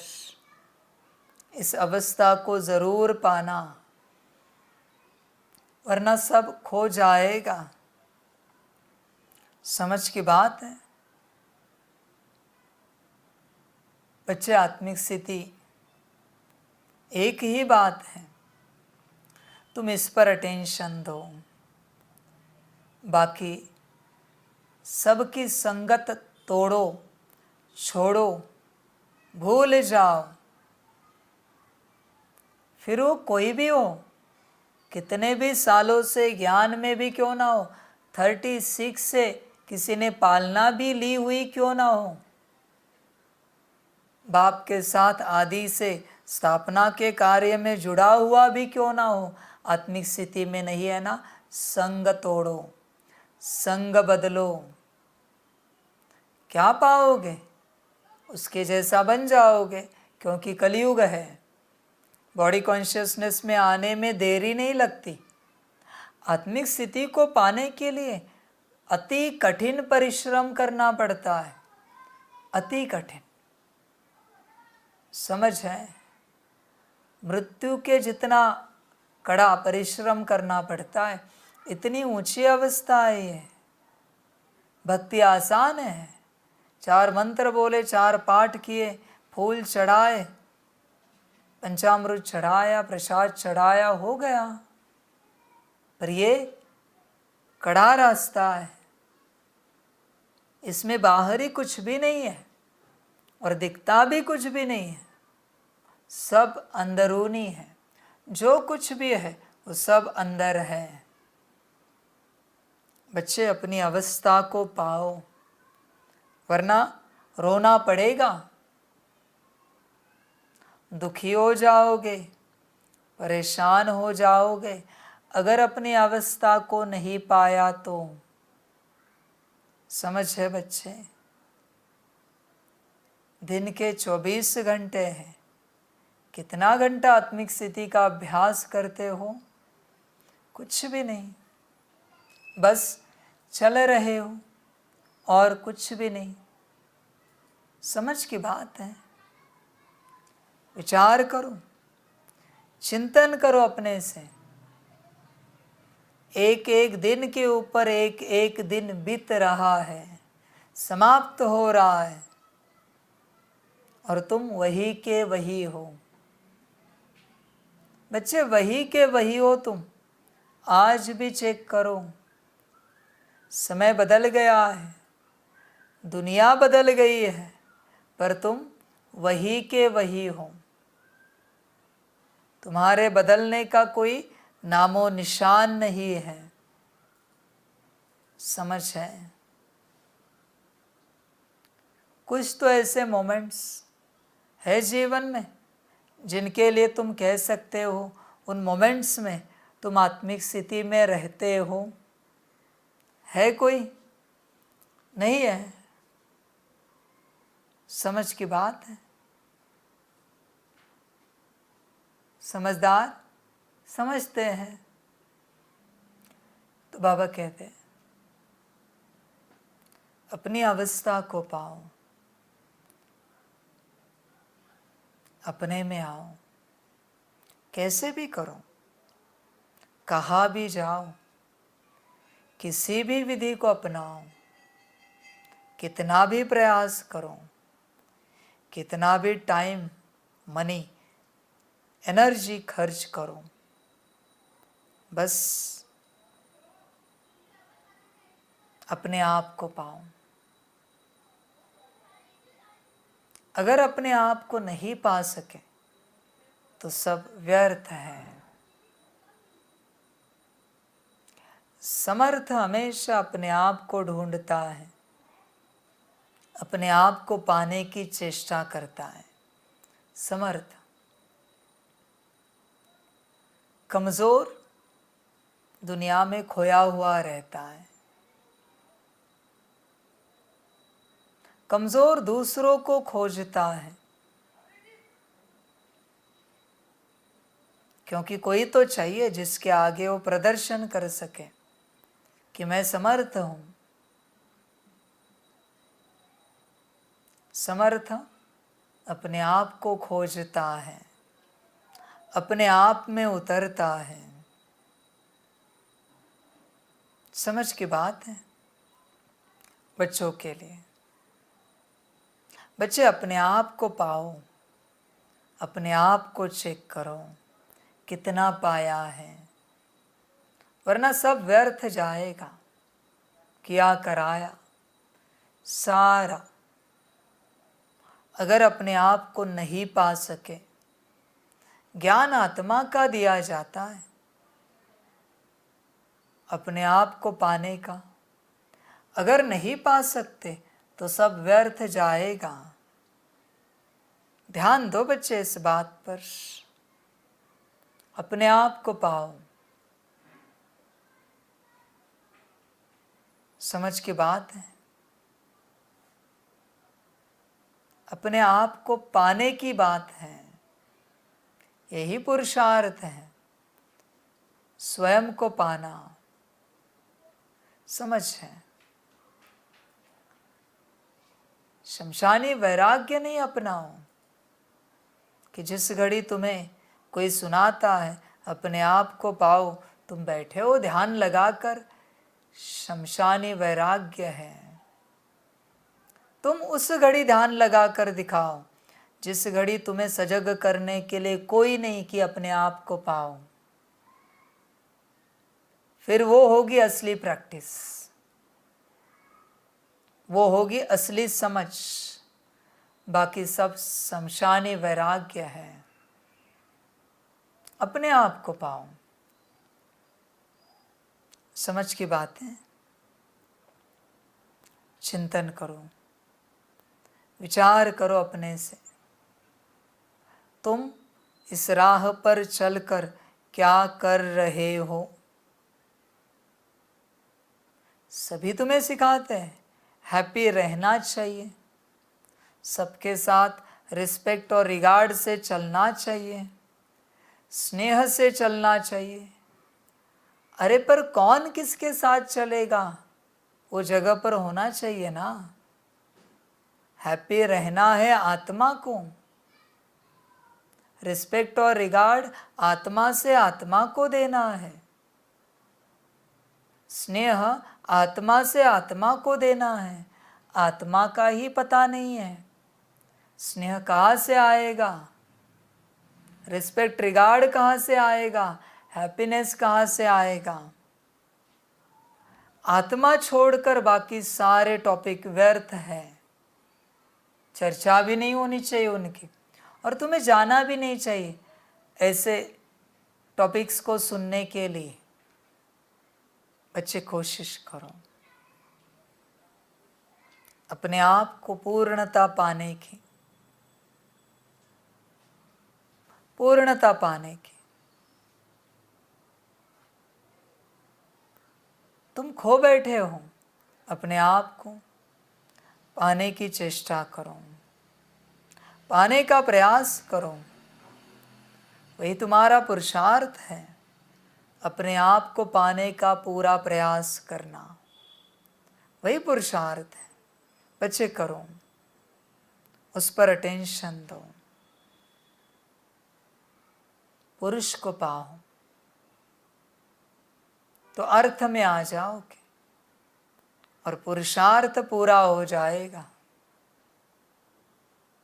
इस अवस्था को जरूर पाना, वरना सब खो जाएगा। समझ की बात है बच्चे। आत्मिक स्थिति एक ही बात है, तुम इस पर अटेंशन दो। बाकी सबकी संगत तोड़ो, छोड़ो, भूल जाओ। फिर वो कोई भी हो, कितने भी सालों से ज्ञान में भी क्यों ना हो, 36 से किसी ने पालना भी ली हुई क्यों ना हो, बाप के साथ आदि से स्थापना के कार्य में जुड़ा हुआ भी क्यों ना हो, आत्मिक स्थिति में नहीं है ना, संग तोड़ो, संग बदलो। क्या पाओगे? उसके जैसा बन जाओगे, क्योंकि कलयुग है। बॉडी कॉन्शियसनेस में आने में देरी नहीं लगती। आत्मिक स्थिति को पाने के लिए अति कठिन परिश्रम करना पड़ता है, अति कठिन। समझ है? मृत्यु के जितना कड़ा परिश्रम करना पड़ता है, इतनी ऊंची अवस्था है ये। भक्ति आसान है, 4 मंत्र बोले, 4 पाठ किए, फूल चढ़ाए, पंचामृत चढ़ाया, प्रसाद चढ़ाया, हो गया। पर ये कड़ा रास्ता है, इसमें बाहरी कुछ भी नहीं है और दिखता भी कुछ भी नहीं है, सब अंदरूनी है। जो कुछ भी है वो सब अंदर है। बच्चे अपनी अवस्था को पाओ, वरना रोना पड़ेगा, दुखी हो जाओगे, परेशान हो जाओगे अगर अपनी अवस्था को नहीं पाया तो। समझ है बच्चे? दिन के 24 घंटे हैं, कितना घंटा आत्मिक स्थिति का अभ्यास करते हो? कुछ भी नहीं, बस चल रहे हो और कुछ भी नहीं। समझ की बात है। विचार करो, चिंतन करो अपने से। एक एक दिन के ऊपर एक एक दिन बीत रहा है, समाप्त हो रहा है, और तुम वही के वही हो। बच्चे वही के वही हो तुम। आज भी चेक करो, समय बदल गया है, दुनिया बदल गई है, पर तुम वही के वही हो। तुम्हारे बदलने का कोई नामो निशान नहीं है। समझ है? कुछ तो ऐसे मोमेंट्स है जीवन में जिनके लिए तुम कह सकते हो उन मोमेंट्स में तुम आत्मिक स्थिति में रहते हो। है कोई? नहीं है। समझ की बात है। समझदार समझते हैं। तो बाबा कहते हैं अपनी अवस्था को पाओ, अपने में आओ, कैसे भी करो, कहाँ भी जाओ, किसी भी विधि को अपनाओ, कितना भी प्रयास करो, कितना भी टाइम, मनी, एनर्जी खर्च करो, बस अपने आप को पाओ। अगर अपने आप को नहीं पा सके तो सब व्यर्थ है। समर्थ हमेशा अपने आप को ढूंढता है, अपने आप को पाने की चेष्टा करता है। समर्थ। कमजोर दुनिया में खोया हुआ रहता है। कमजोर दूसरों को खोजता है, क्योंकि कोई तो चाहिए जिसके आगे वो प्रदर्शन कर सके कि मैं समर्थ हूं। समर्थ अपने आप को खोजता है, अपने आप में उतरता है। समझ की बात है बच्चों के लिए। बच्चे अपने आप को पाओ, अपने आप को चेक करो कितना पाया है, वरना सब व्यर्थ जाएगा। किया कराया सारा अगर अपने आप को नहीं पा सके, ज्ञान आत्मा का दिया जाता है, अपने आप को पाने का अगर नहीं पा सकते तो सब व्यर्थ जाएगा। ध्यान दो बच्चे इस बात पर, अपने आप को पाओ। समझ की बात है, अपने आप को पाने की बात है, यही पुरुषार्थ है, स्वयं को पाना। समझ है, शमशानी वैराग्य नहीं अपनाओ कि जिस घड़ी तुम्हें कोई सुनाता है अपने आप को पाओ, तुम बैठे हो ध्यान लगाकर, शमशानी वैराग्य है। तुम उस घड़ी ध्यान लगाकर दिखाओ जिस घड़ी तुम्हें सजग करने के लिए कोई नहीं कि अपने आप को पाओ, फिर वो होगी असली प्रैक्टिस, वो होगी असली समझ। बाकी सब शमशानी वैराग्य है। अपने आप को पाओ। समझ की बात है, चिंतन करो, विचार करो अपने से, तुम इस राह पर चलकर क्या कर रहे हो। सभी तुम्हें सिखाते हैं हैप्पी रहना चाहिए, सबके साथ रिस्पेक्ट और रिगार्ड से चलना चाहिए, स्नेह से चलना चाहिए। अरे पर कौन किसके साथ चलेगा, वो जगह पर होना चाहिए ना। हैप्पी रहना है आत्मा को, रिस्पेक्ट और रिगार्ड आत्मा से आत्मा को देना है, स्नेह आत्मा से आत्मा को देना है। आत्मा का ही पता नहीं है, स्नेह कहाँ से आएगा, रिस्पेक्ट रिगार्ड कहाँ से आएगा, हैप्पीनेस कहाँ से आएगा। आत्मा छोड़कर बाकी सारे टॉपिक व्यर्थ है, चर्चा भी नहीं होनी चाहिए उनकी, और तुम्हें जाना भी नहीं चाहिए ऐसे टॉपिक्स को सुनने के लिए। बच्चे कोशिश करो अपने आप को पूर्णता पाने की, पूर्णता पाने की। तुम खो बैठे हो, अपने आप को पाने की चेष्टा करो, पाने का प्रयास करो। वही तुम्हारा पुरुषार्थ है, अपने आप को पाने का पूरा प्रयास करना, वही पुरुषार्थ है। बच्चे करो, उस पर अटेंशन दो, पुरुष को पाओ तो अर्थ में आ जाओगे और पुरुषार्थ पूरा हो जाएगा।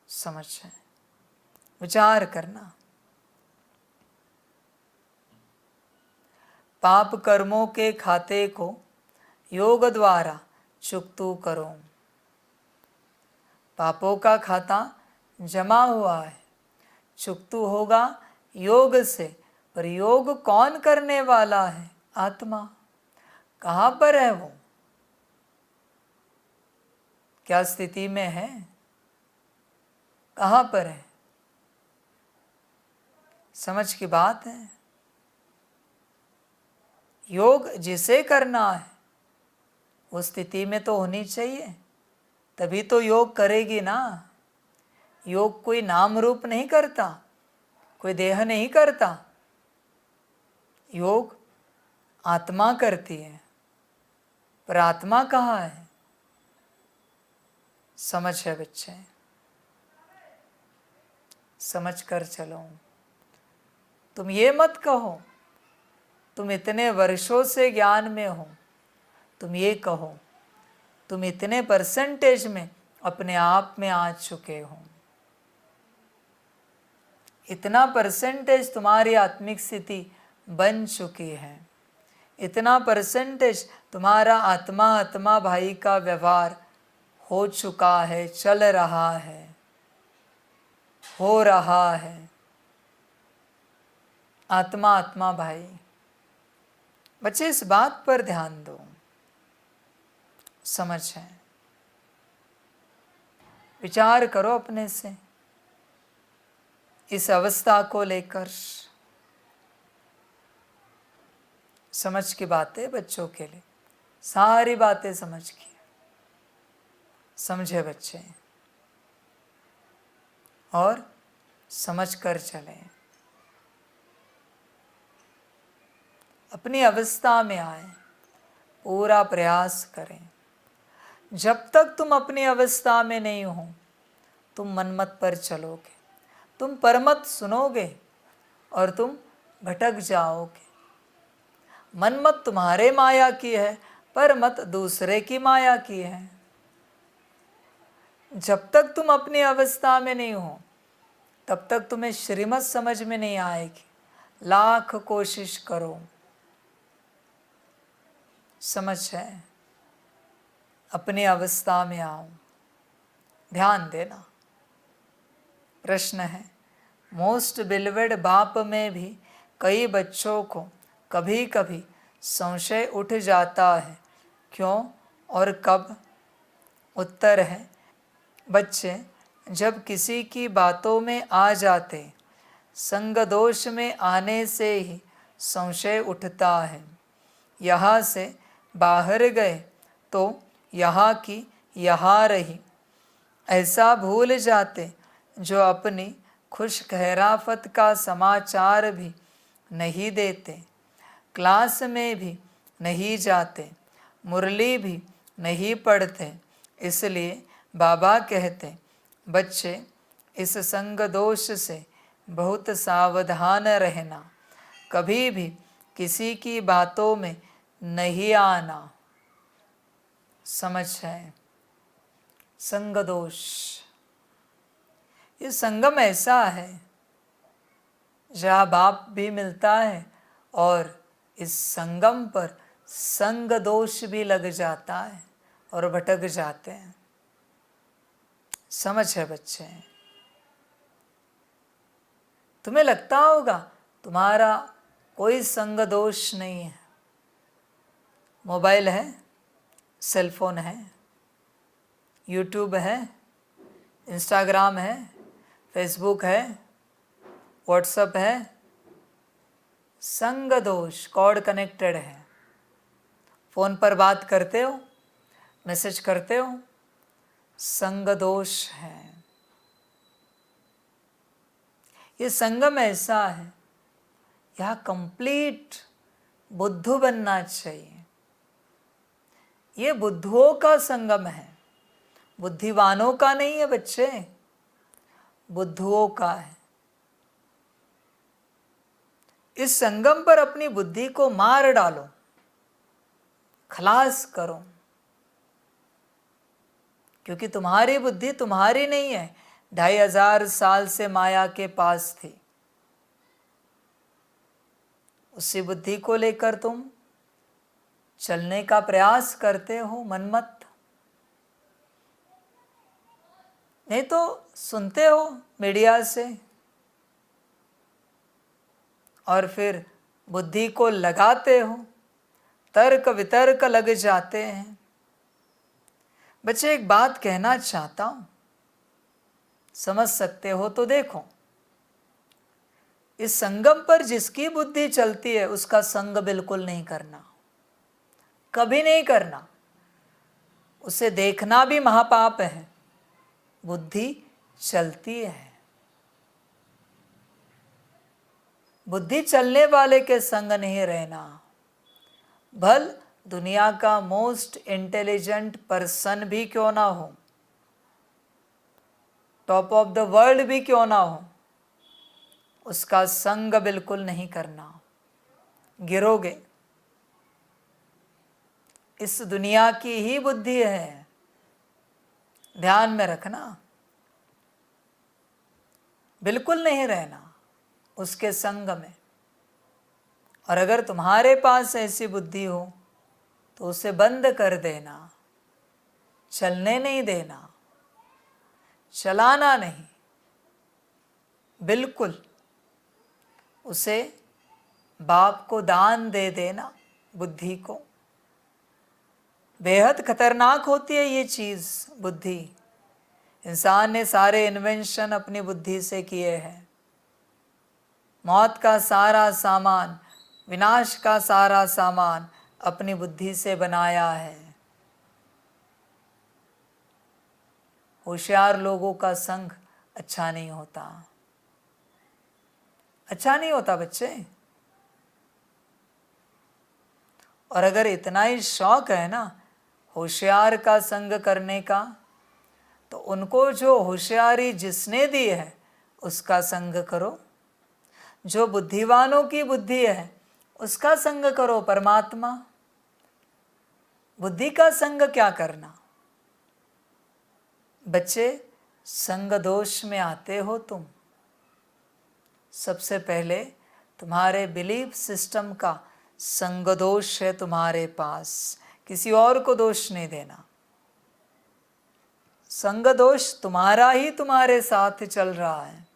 समझ है, विचार करना। पाप कर्मों के खाते को योग द्वारा चुकतू करो। पापों का खाता जमा हुआ है, चुकतू होगा योग से, पर योग कौन करने वाला है? आत्मा। कहाँ पर है वो? क्या स्थिति में है? कहाँ पर है? समझ की बात है। योग जिसे करना है वो स्थिति में तो होनी चाहिए, तभी तो योग करेगी ना। योग कोई नाम रूप नहीं करता, कोई देह नहीं करता, योग आत्मा करती है। पर आत्मा कहाँ है? समझ है बच्चे, समझ कर चलो। तुम ये मत कहो तुम इतने वर्षों से ज्ञान में हो, तुम ये कहो तुम इतने परसेंटेज में अपने आप में आ चुके हो। इतना परसेंटेज तुम्हारी आत्मिक स्थिति बन चुकी है, इतना परसेंटेज तुम्हारा आत्मा आत्मा भाई का व्यवहार हो चुका है, चल रहा है, हो रहा है। आत्मा आत्मा भाई, बच्चे इस बात पर ध्यान दो, समझ है। विचार करो अपने से इस अवस्था को लेकर। समझ की बातें बच्चों के लिए, सारी बातें समझ की, समझे बच्चे, और समझ कर चले। अपनी अवस्था में आए, पूरा प्रयास करें। जब तक तुम अपनी अवस्था में नहीं हो, तुम मनमत पर चलोगे, तुम परमत सुनोगे और तुम भटक जाओगे। मनमत तुम्हारे माया की है, परमत दूसरे की माया की है। जब तक तुम अपनी अवस्था में नहीं हो, तब तक तुम्हें श्रीमत समझ में नहीं आएगी। लाख कोशिश करो, समझ है। अपनी अवस्था में आओ, ध्यान देना। प्रश्न है, मोस्ट बिलवेड बाप में भी कई बच्चों को कभी कभी संशय उठ जाता है, क्यों और कब? उत्तर है, बच्चे जब किसी की बातों में आ जाते, संग दोष में आने से ही संशय उठता है। यहाँ से बाहर गए तो यहाँ की यहाँ रही, ऐसा भूल जाते जो अपनी खुश खैराफत का समाचार भी नहीं देते, क्लास में भी नहीं जाते, मुरली भी नहीं पढ़ते। इसलिए बाबा कहते, बच्चे इस संग दोष से बहुत सावधान रहना, कभी भी किसी की बातों में नहीं आना। समझ है। संग दोष, ये संगम ऐसा है जहाँ बाप भी मिलता है और इस संगम पर संग दोष भी लग जाता है और भटक जाते हैं। समझ है बच्चे। तुम्हें लगता होगा तुम्हारा कोई संग दोष नहीं है। मोबाइल है, सेलफोन है, यूट्यूब है, इंस्टाग्राम है, फेसबुक है, व्हाट्सएप है, संग दोष, कॉर्ड कनेक्टेड है। फ़ोन पर बात करते हो, मैसेज करते हो, संग दोष है। ये संगम ऐसा है, यहाँ कंप्लीट बुद्धू बनना चाहिए। ये बुद्धुओं का संगम है, बुद्धिवानों का नहीं है बच्चे, बुद्धुओं का है। इस संगम पर अपनी बुद्धि को मार डालो, खलास करो, क्योंकि तुम्हारी बुद्धि तुम्हारी नहीं है, 2500 साल से माया के पास थी। उसी बुद्धि को लेकर तुम चलने का प्रयास करते हो, मनमत। नहीं तो सुनते हो मीडिया से और फिर बुद्धि को लगाते हो, तर्क वितर्क लग जाते हैं। बच्चे एक बात कहना चाहता हूं, समझ सकते हो तो देखो। इस संगम पर जिसकी बुद्धि चलती है उसका संग बिल्कुल नहीं करना, कभी नहीं करना। उसे देखना भी महापाप है। बुद्धि चलती है, बुद्धि चलने वाले के संग नहीं रहना। भल दुनिया का मोस्ट इंटेलिजेंट पर्सन भी क्यों ना हो, टॉप ऑफ द वर्ल्ड भी क्यों ना हो, उसका संग बिल्कुल नहीं करना, गिरोगे। इस दुनिया की ही बुद्धि है, ध्यान में रखना। बिल्कुल नहीं रहना उसके संग में। और अगर तुम्हारे पास ऐसी बुद्धि हो तो उसे बंद कर देना, चलने नहीं देना, चलाना नहीं, बिल्कुल उसे बाप को दान दे देना। बुद्धि को बेहद खतरनाक होती है ये चीज़, बुद्धि। इंसान ने सारे इन्वेंशन अपनी बुद्धि से किए हैं। मौत का सारा सामान, विनाश का सारा सामान अपनी बुद्धि से बनाया है। होशियार लोगों का संग अच्छा नहीं होता, अच्छा नहीं होता बच्चे। और अगर इतना ही शौक है ना होशियार का संग करने का, तो उनको जो होशियारी जिसने दी है उसका संग करो। जो बुद्धिवानों की बुद्धि है उसका संग करो, परमात्मा। बुद्धि का संग क्या करना। बच्चे, संग दोष में आते हो तुम। सबसे पहले तुम्हारे बिलीफ सिस्टम का संग दोष है तुम्हारे पास, किसी और को दोष नहीं देना। संग दोष तुम्हारा ही तुम्हारे साथ चल रहा है।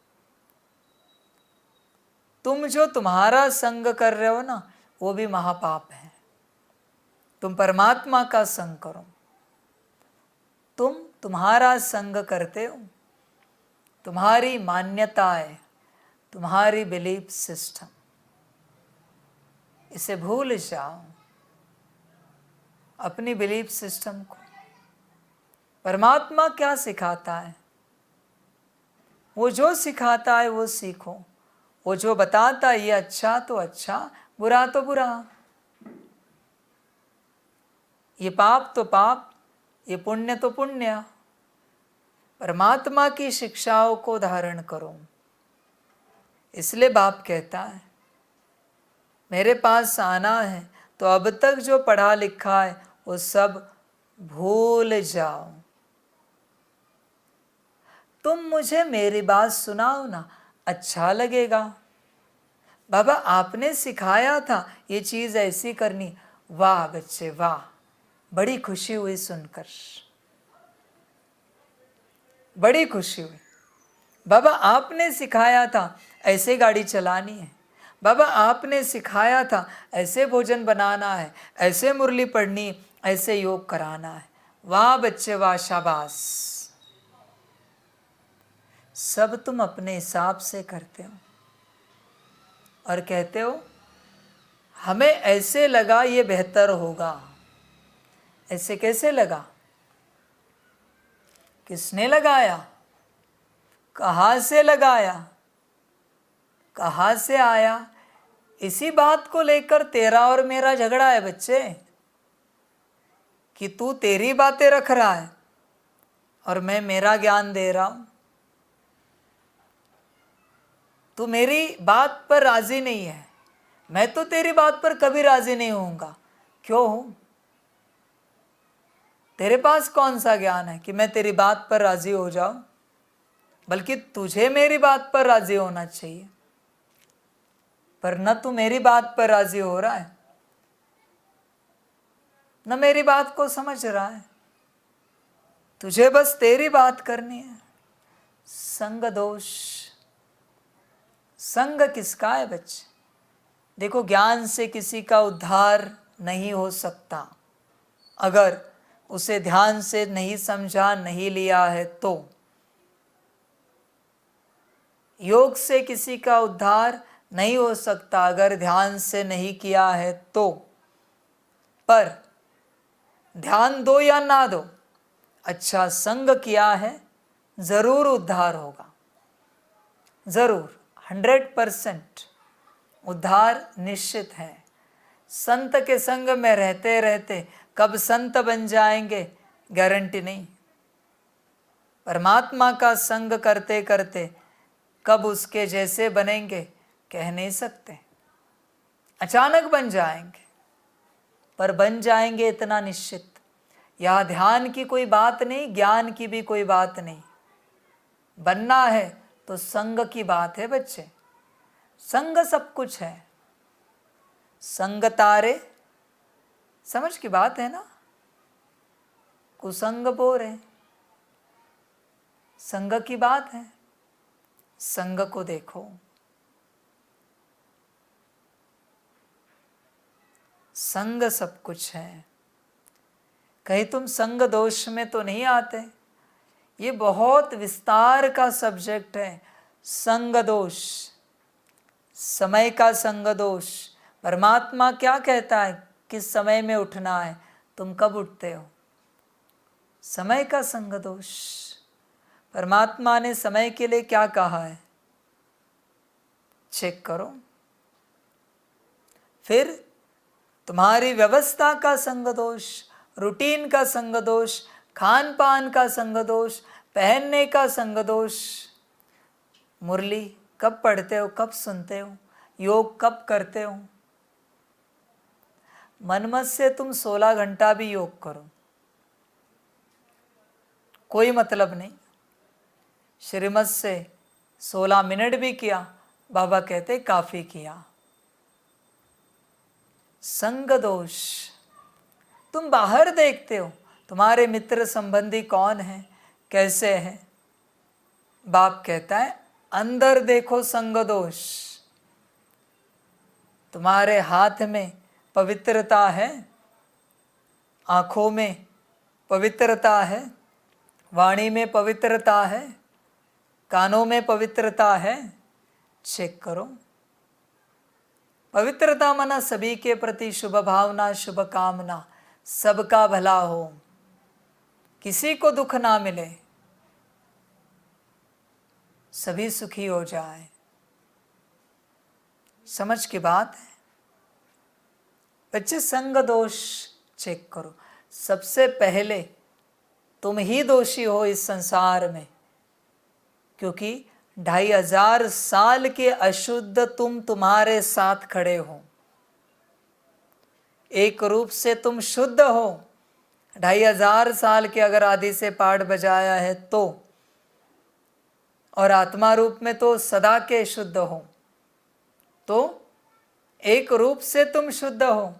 तुम जो तुम्हारा संग कर रहे हो ना, वो भी महापाप है। तुम परमात्मा का संग करो। तुम तुम्हारा संग करते हो, तुम्हारी मान्यताएं, तुम्हारी बिलीफ सिस्टम, इसे भूल जाओ। अपनी बिलीफ सिस्टम को परमात्मा क्या सिखाता है, वो जो सिखाता है वो सीखो। वो जो बताता है ये अच्छा तो अच्छा, बुरा तो बुरा, ये पाप तो पाप, ये पुण्य तो पुण्य। परमात्मा की शिक्षाओं को धारण करो। इसलिए बाप कहता है मेरे पास आना है तो अब तक जो पढ़ा लिखा है वो सब भूल जाओ। तुम मुझे मेरी बात सुनाओ ना, अच्छा लगेगा। बाबा आपने सिखाया था ये चीज़ ऐसी करनी। वाह बच्चे वाह, बड़ी खुशी हुई सुनकर, बड़ी खुशी हुई। बाबा आपने सिखाया था ऐसे गाड़ी चलानी है, बाबा आपने सिखाया था ऐसे भोजन बनाना है, ऐसे मुरली पढ़नी, ऐसे योग कराना है। वाह बच्चे वाह, शाबाश। सब तुम अपने हिसाब से करते हो और कहते हो हमें ऐसे लगा ये बेहतर होगा। ऐसे कैसे लगा? किसने लगाया? कहाँ से लगाया? कहाँ से आया? इसी बात को लेकर तेरा और मेरा झगड़ा है बच्चे, कि तू तेरी बातें रख रहा है और मैं मेरा ज्ञान दे रहा हूं। तू मेरी बात पर राजी नहीं है, मैं तो तेरी बात पर कभी राजी नहीं होऊंगा। क्यों हूं? तेरे पास कौन सा ज्ञान है कि मैं तेरी बात पर राजी हो जाऊं? बल्कि तुझे मेरी बात पर राजी होना चाहिए, पर न तू मेरी बात पर राजी हो रहा है, न मेरी बात को समझ रहा है। तुझे बस तेरी बात करनी है। संग दोष। संग किसका है बच्चे? देखो, ज्ञान से किसी का उद्धार नहीं हो सकता अगर उसे ध्यान से नहीं समझा, नहीं लिया है तो। योग से किसी का उद्धार नहीं हो सकता अगर ध्यान से नहीं किया है तो। पर ध्यान दो या ना दो, अच्छा संग किया है, जरूर उद्धार होगा। जरूर 100% उद्धार निश्चित है। संत के संग में रहते रहते कब संत बन जाएंगे गारंटी नहीं। परमात्मा का संग करते करते कब उसके जैसे बनेंगे कह नहीं सकते। अचानक बन जाएंगे, पर बन जाएंगे इतना निश्चित। यहाँ ध्यान की कोई बात नहीं, ज्ञान की भी कोई बात नहीं। बनना है तो संग की बात है बच्चे। संग सब कुछ है। संग तारे, समझ की बात है ना। कुसंग बोर है। संग की बात है, संग को देखो। संग सब कुछ है। कहीं तुम संग दोष में तो नहीं आते? ये बहुत विस्तार का सब्जेक्ट है। संग दोष, समय का संग दोष। परमात्मा क्या कहता है, किस समय में उठना है, तुम कब उठते हो? समय का संग दोष। परमात्मा ने समय के लिए क्या कहा है, चेक करो। फिर तुम्हारी व्यवस्था का संग दोष, रूटीन का संग दोष, खान पान का संग दोष, पहनने का संग दोष। मुरली कब पढ़ते हो, कब सुनते हो, योग कब करते हो? मनमत से तुम 16 घंटा भी योग करो, कोई मतलब नहीं। श्रीमत से 16 मिनट भी किया, बाबा कहते काफी किया। संग दोष। तुम बाहर देखते हो, तुम्हारे मित्र संबंधी कौन है, कैसे हैं। बाप कहता है अंदर देखो संग दोष। तुम्हारे हाथ में पवित्रता है, आँखों में पवित्रता है, वाणी में पवित्रता है, कानों में पवित्रता है, चेक करो। पवित्रता माना सभी के प्रति शुभ भावना, शुभ कामना, सबका भला हो, किसी को दुख ना मिले, सभी सुखी हो जाए। समझ की बात है बच्चे। संग दोष चेक करो। सबसे पहले तुम ही दोषी हो इस संसार में, क्योंकि 2500 साल के अशुद्ध तुम तुम्हारे साथ खड़े हो। एक रूप से तुम शुद्ध हो, 2500 साल के अगर आदि से पाठ बजाया है तो, और आत्मा रूप में तो सदा के शुद्ध हो। तो एक रूप से तुम शुद्ध हो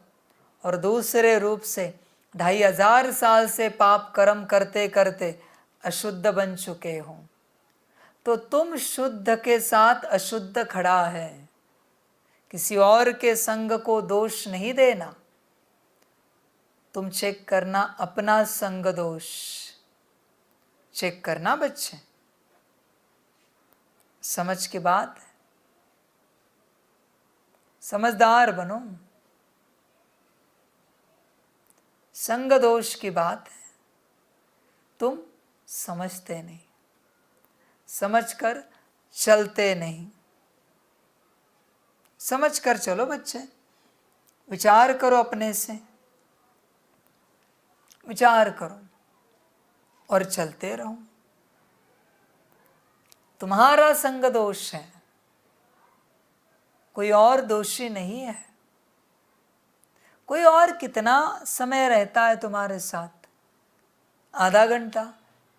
और दूसरे रूप से 2500 साल से पाप कर्म करते करते अशुद्ध बन चुके हो। तो तुम शुद्ध के साथ अशुद्ध खड़ा है। किसी और के संग को दोष नहीं देना, तुम चेक करना अपना संग दोष। चेक करना बच्चे, समझ की बात है। समझदार बनो। संग दोष की बात है, तुम समझते नहीं, समझकर चलते नहीं। समझ कर चलो बच्चे, विचार करो, अपने से विचार करो और चलते रहो। तुम्हारा संग दोष है, कोई और दोषी नहीं है। कोई और कितना समय रहता है तुम्हारे साथ? आधा घंटा,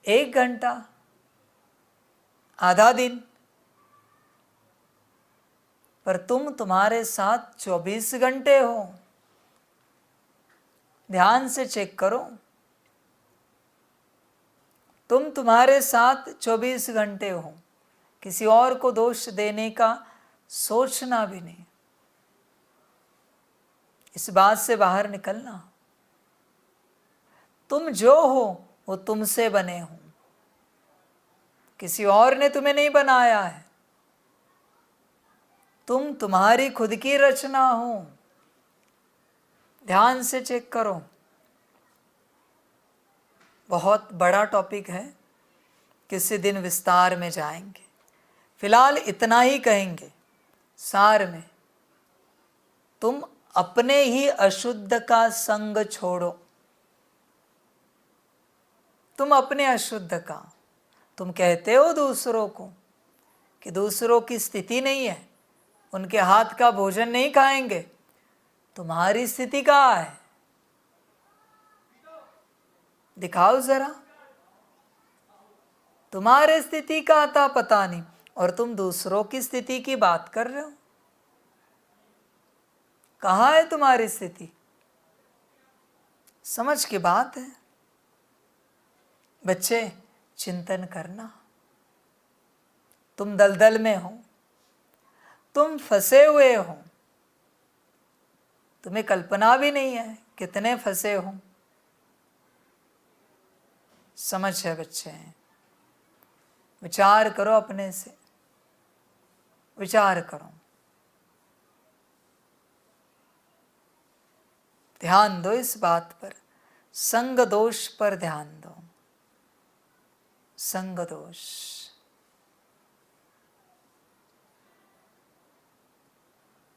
1 घंटा, आधा दिन। पर तुम तुम्हारे साथ 24 घंटे हो। ध्यान से चेक करो, तुम तुम्हारे साथ 24 घंटे हो। किसी और को दोष देने का सोचना भी नहीं। इस बात से बाहर निकलना। तुम जो हो वो तुमसे बने हो, किसी और ने तुम्हें नहीं बनाया है। तुम तुम्हारी खुद की रचना हो। ध्यान से चेक करो। बहुत बड़ा टॉपिक है, किसी दिन विस्तार में जाएंगे। फिलहाल इतना ही कहेंगे सार में, तुम अपने ही अशुद्ध का संग छोड़ो। तुम अपने अशुद्ध का, तुम कहते हो दूसरों को कि दूसरों की स्थिति नहीं है, उनके हाथ का भोजन नहीं खाएंगे। तुम्हारी स्थिति कहाँ है? दिखाओ जरा। तुम्हारे स्थिति का आता पता नहीं, और तुम दूसरों की स्थिति की बात कर रहे हो। कहाँ है तुम्हारी स्थिति? समझ की बात है। बच्चे चिंतन करना, तुम दलदल में हो, तुम फंसे हुए हो, तुम्हें कल्पना भी नहीं है कितने फंसे हो। समझ है बच्चे, विचार करो, अपने से विचार करो, ध्यान दो इस बात पर, संग दोष पर ध्यान दो, संग दोष।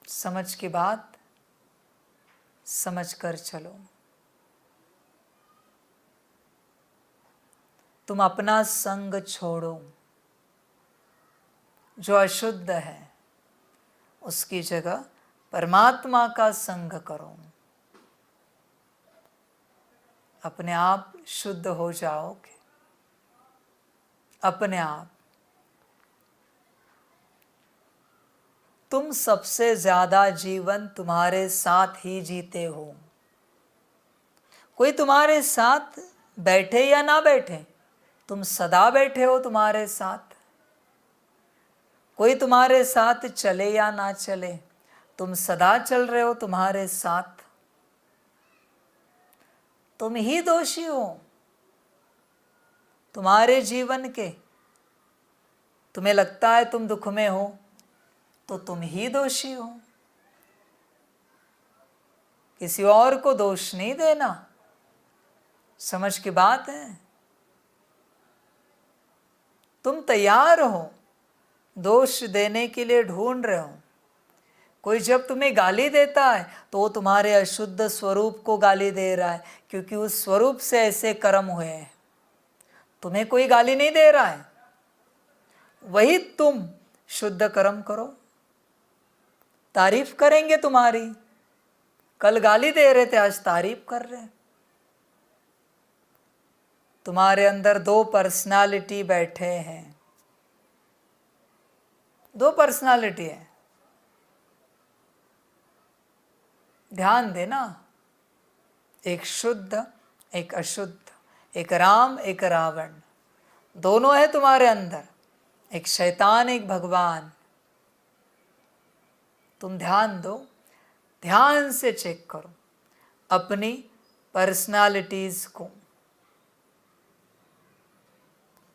समझ की बात समझ कर चलो। तुम अपना संग छोड़ो, जो अशुद्ध है उसकी जगह परमात्मा का संग करो, अपने आप शुद्ध हो जाओगे, अपने आप। तुम सबसे ज्यादा जीवन तुम्हारे साथ ही जीते हो। कोई तुम्हारे साथ बैठे या ना बैठे, तुम सदा बैठे हो तुम्हारे साथ। कोई तुम्हारे साथ चले या ना चले, तुम सदा चल रहे हो तुम्हारे साथ। तुम ही दोषी हो तुम्हारे जीवन के। तुम्हें लगता है तुम दुख में हो, तो तुम ही दोषी हो, किसी और को दोष नहीं देना। समझ की बात है। तुम तैयार हो, दोष देने के लिए ढूंढ रहे हो। कोई जब तुम्हें गाली देता है तो वो तुम्हारे अशुद्ध स्वरूप को गाली दे रहा है, क्योंकि उस स्वरूप से ऐसे कर्म हुए हैं। तुम्हें कोई गाली नहीं दे रहा है, वही तुम शुद्ध कर्म करो, तारीफ करेंगे तुम्हारी। कल गाली दे रहे थे, आज तारीफ कर रहे हैं। तुम्हारे अंदर दो पर्सनालिटी बैठे हैं, दो पर्सनालिटी है। ध्यान देना, एक शुद्ध एक अशुद्ध, एक राम एक रावण, दोनों है तुम्हारे अंदर, एक शैतान एक भगवान। तुम ध्यान दो, ध्यान से चेक करो अपनी पर्सनालिटीज को,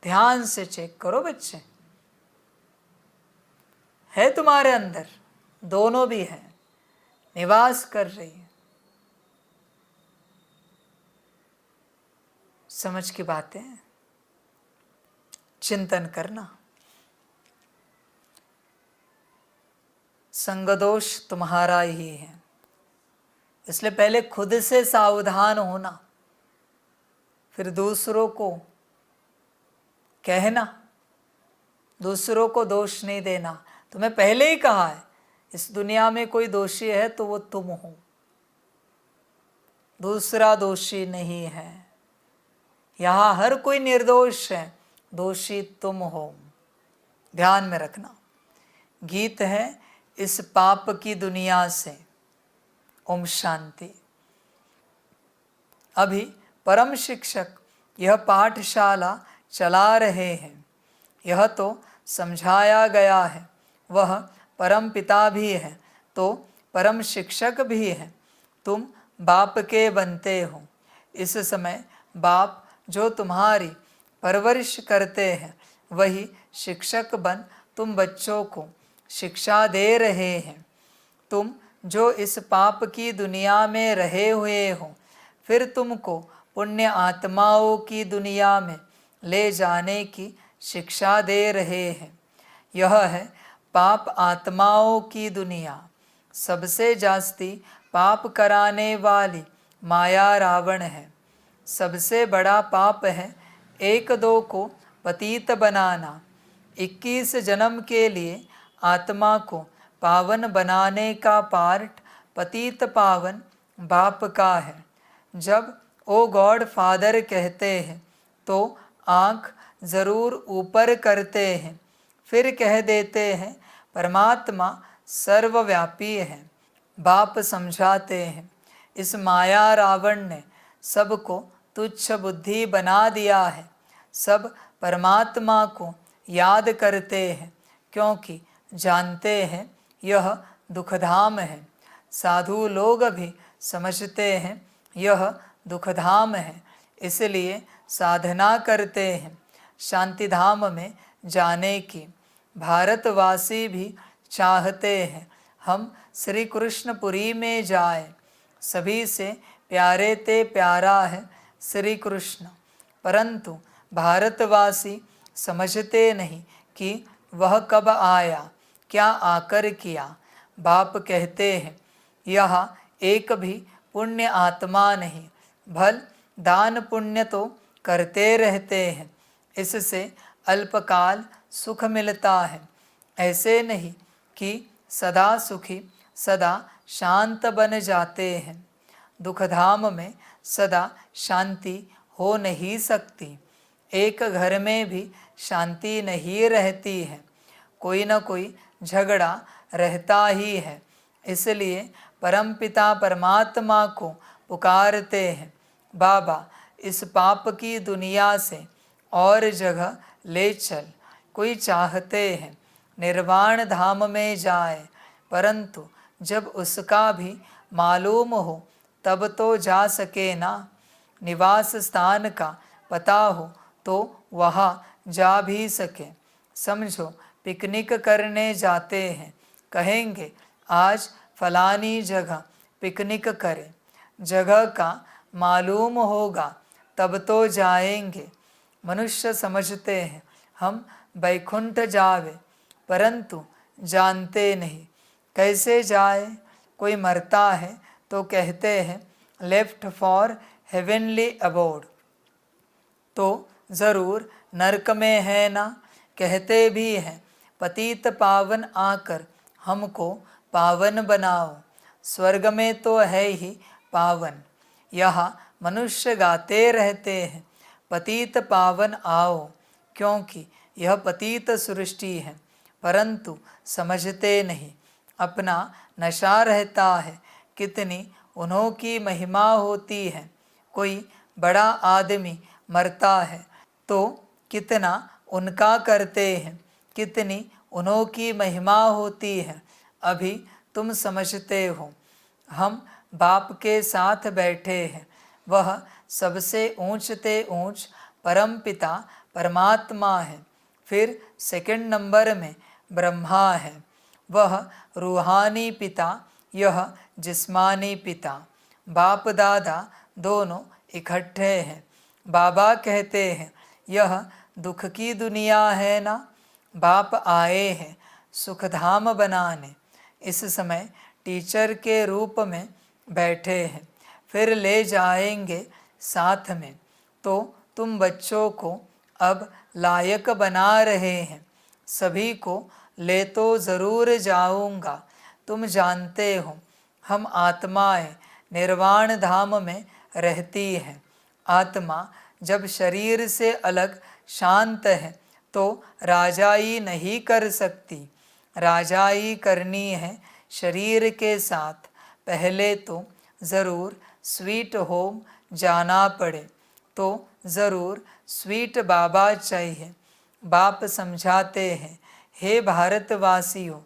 ध्यान से चेक करो बच्चे। है तुम्हारे अंदर, दोनों भी है, निवास कर रही है। समझ की बातें चिंतन करना। संगदोष तुम्हारा ही है, इसलिए पहले खुद से सावधान होना, फिर दूसरों को कहना, दूसरों को दोष नहीं देना। तुम्हें पहले ही कहा है, इस दुनिया में कोई दोषी है तो वो तुम हो, दूसरा दोषी नहीं है। यहाँ हर कोई निर्दोष है, दोषी तुम हो। ध्यान में रखना। गीत है इस पाप की दुनिया से। ओम शांति। अभी परम शिक्षक यह पाठशाला चला रहे हैं। यह तो समझाया गया है, वह परम पिता भी है तो परम शिक्षक भी है। तुम बाप के बनते हो। इस समय बाप जो तुम्हारी परवरिश करते हैं, वही शिक्षक बन तुम बच्चों को शिक्षा दे रहे हैं। तुम जो इस पाप की दुनिया में रहे हुए हो, फिर तुमको पुण्य आत्माओं की दुनिया में ले जाने की शिक्षा दे रहे हैं। यह है पाप आत्माओं की दुनिया। सबसे जास्ती पाप कराने वाली माया रावण है। सबसे बड़ा पाप है एक दो को पतित बनाना। 21 जन्म के लिए आत्मा को पावन बनाने का पार्ट पतित पावन बाप का है। जब ओ गॉड फादर कहते हैं तो आँख ज़रूर ऊपर करते हैं, फिर कह देते हैं परमात्मा सर्वव्यापी है। बाप समझाते हैं इस माया रावण ने सबको तुच्छ बुद्धि बना दिया है। सब परमात्मा को याद करते हैं क्योंकि जानते हैं यह दुखधाम है। साधु लोग भी समझते हैं यह दुखधाम है, इसलिए साधना करते हैं शांति धाम में जाने की। भारतवासी भी चाहते हैं हम श्री कृष्णपुरी में जाएं। सभी से प्यारे ते प्यारा है श्री कृष्ण, परंतु भारतवासी समझते नहीं कि वह कब आया, क्या आकर किया। बाप कहते हैं यह एक भी पुण्य आत्मा नहीं, भल दान पुण्य तो करते रहते हैं, इससे अल्पकाल सुख मिलता है। ऐसे नहीं कि सदा सुखी सदा शांत बन जाते हैं। दुखधाम में सदा शांति हो नहीं सकती। एक घर में भी शांति नहीं रहती है, कोई न कोई झगड़ा रहता ही है। इसलिए परमपिता परमात्मा को पुकारते हैं, बाबा इस पाप की दुनिया से और जगह ले चल। कोई चाहते हैं निर्वाण धाम में जाए, परंतु जब उसका भी मालूम हो तब तो जा सके ना। निवास स्थान का पता हो तो वहाँ जा भी सके। समझो पिकनिक करने जाते हैं, कहेंगे आज फलानी जगह पिकनिक करें, जगह का मालूम होगा तब तो जाएंगे। मनुष्य समझते हैं हम बैकुंठ जावे, परंतु जानते नहीं कैसे जाए। कोई मरता है तो कहते हैं लेफ्ट फॉर हेवनली अबोर्ड, तो ज़रूर नरक में है ना। कहते भी हैं पतित पावन आकर हमको पावन बनाओ, स्वर्ग में तो है ही पावन। यहाँ मनुष्य गाते रहते हैं पतित पावन आओ, क्योंकि यह पतित सृष्टि है, परंतु समझते नहीं। अपना नशा रहता है, कितनी उन्हों की महिमा होती है। कोई बड़ा आदमी मरता है तो कितना उनका करते हैं, कितनी उन्हों की महिमा होती है। अभी तुम समझते हो हम बाप के साथ बैठे हैं, वह सबसे ऊंचते ऊंच परम पिता परमात्मा है। फिर सेकंड नंबर में ब्रह्मा है, वह रूहानी पिता, यह जिस्मानी पिता। बाप दादा दोनों इकट्ठे हैं। बाबा कहते हैं यह दुख की दुनिया है ना, बाप आए हैं सुखधाम बनाने। इस समय टीचर के रूप में बैठे हैं, फिर ले जाएंगे साथ में। तो तुम बच्चों को अब लायक बना रहे हैं। सभी को ले तो ज़रूर जाऊंगा। तुम जानते हो हम आत्माएं निर्वाण धाम में रहती हैं। आत्मा जब शरीर से अलग शांत है तो राजाई नहीं कर सकती। राजाई करनी है शरीर के साथ, पहले तो ज़रूर स्वीट होम जाना पड़े, तो ज़रूर स्वीट बाबा चाहिए। बाप समझाते हैं हे भारतवासियों,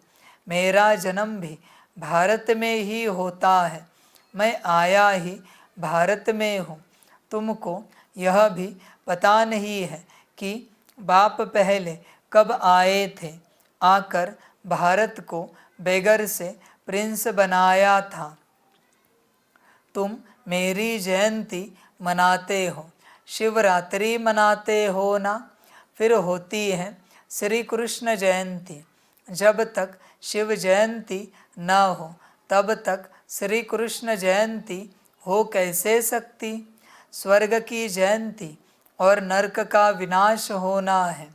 मेरा जन्म भी भारत में ही होता है, मैं आया ही भारत में हूँ। तुमको यह भी पता नहीं है कि बाप पहले कब आए थे, आकर भारत को बेगर से प्रिंस बनाया था। तुम मेरी जयंती मनाते हो, शिवरात्रि मनाते हो ना, फिर होती है श्री कृष्ण जयंती। जब तक शिव जयंती न हो तब तक श्री कृष्ण जयंती हो कैसे सकती। स्वर्ग की जयंती और नरक का विनाश होना है।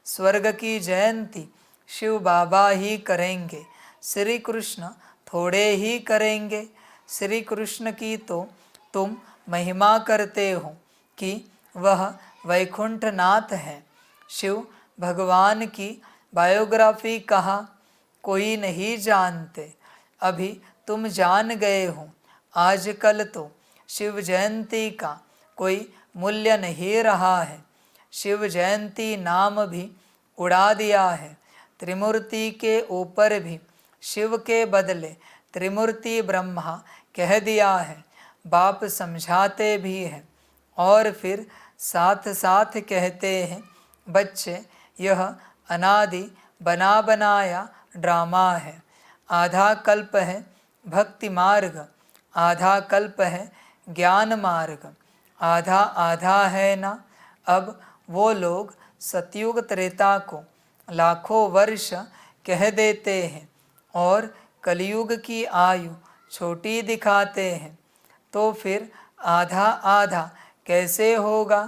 स्वर्ग की जयंती शिव बाबा ही करेंगे, श्री कृष्ण थोड़े ही करेंगे। श्री कृष्ण की तो तुम महिमा करते हो कि वह वैकुंठ नाथ है। शिव भगवान की बायोग्राफी कहा कोई नहीं जानते, अभी तुम जान गए हो। आजकल तो शिव जयंती का कोई मूल्य नहीं रहा है। शिव जयंती नाम भी उड़ा दिया है। त्रिमूर्ति के ऊपर भी शिव के बदले त्रिमूर्ति ब्रह्मा कह दिया है। बाप समझाते भी हैं और फिर साथ साथ कहते हैं, बच्चे यह अनादि बना बनाया ड्रामा है। आधा कल्प है भक्ति मार्ग, आधा कल्प है ज्ञान मार्ग, आधा आधा है ना। अब वो लोग सतयुग त्रेता को लाखों वर्ष कह देते हैं और कलयुग की आयु छोटी दिखाते हैं, तो फिर आधा आधा कैसे होगा।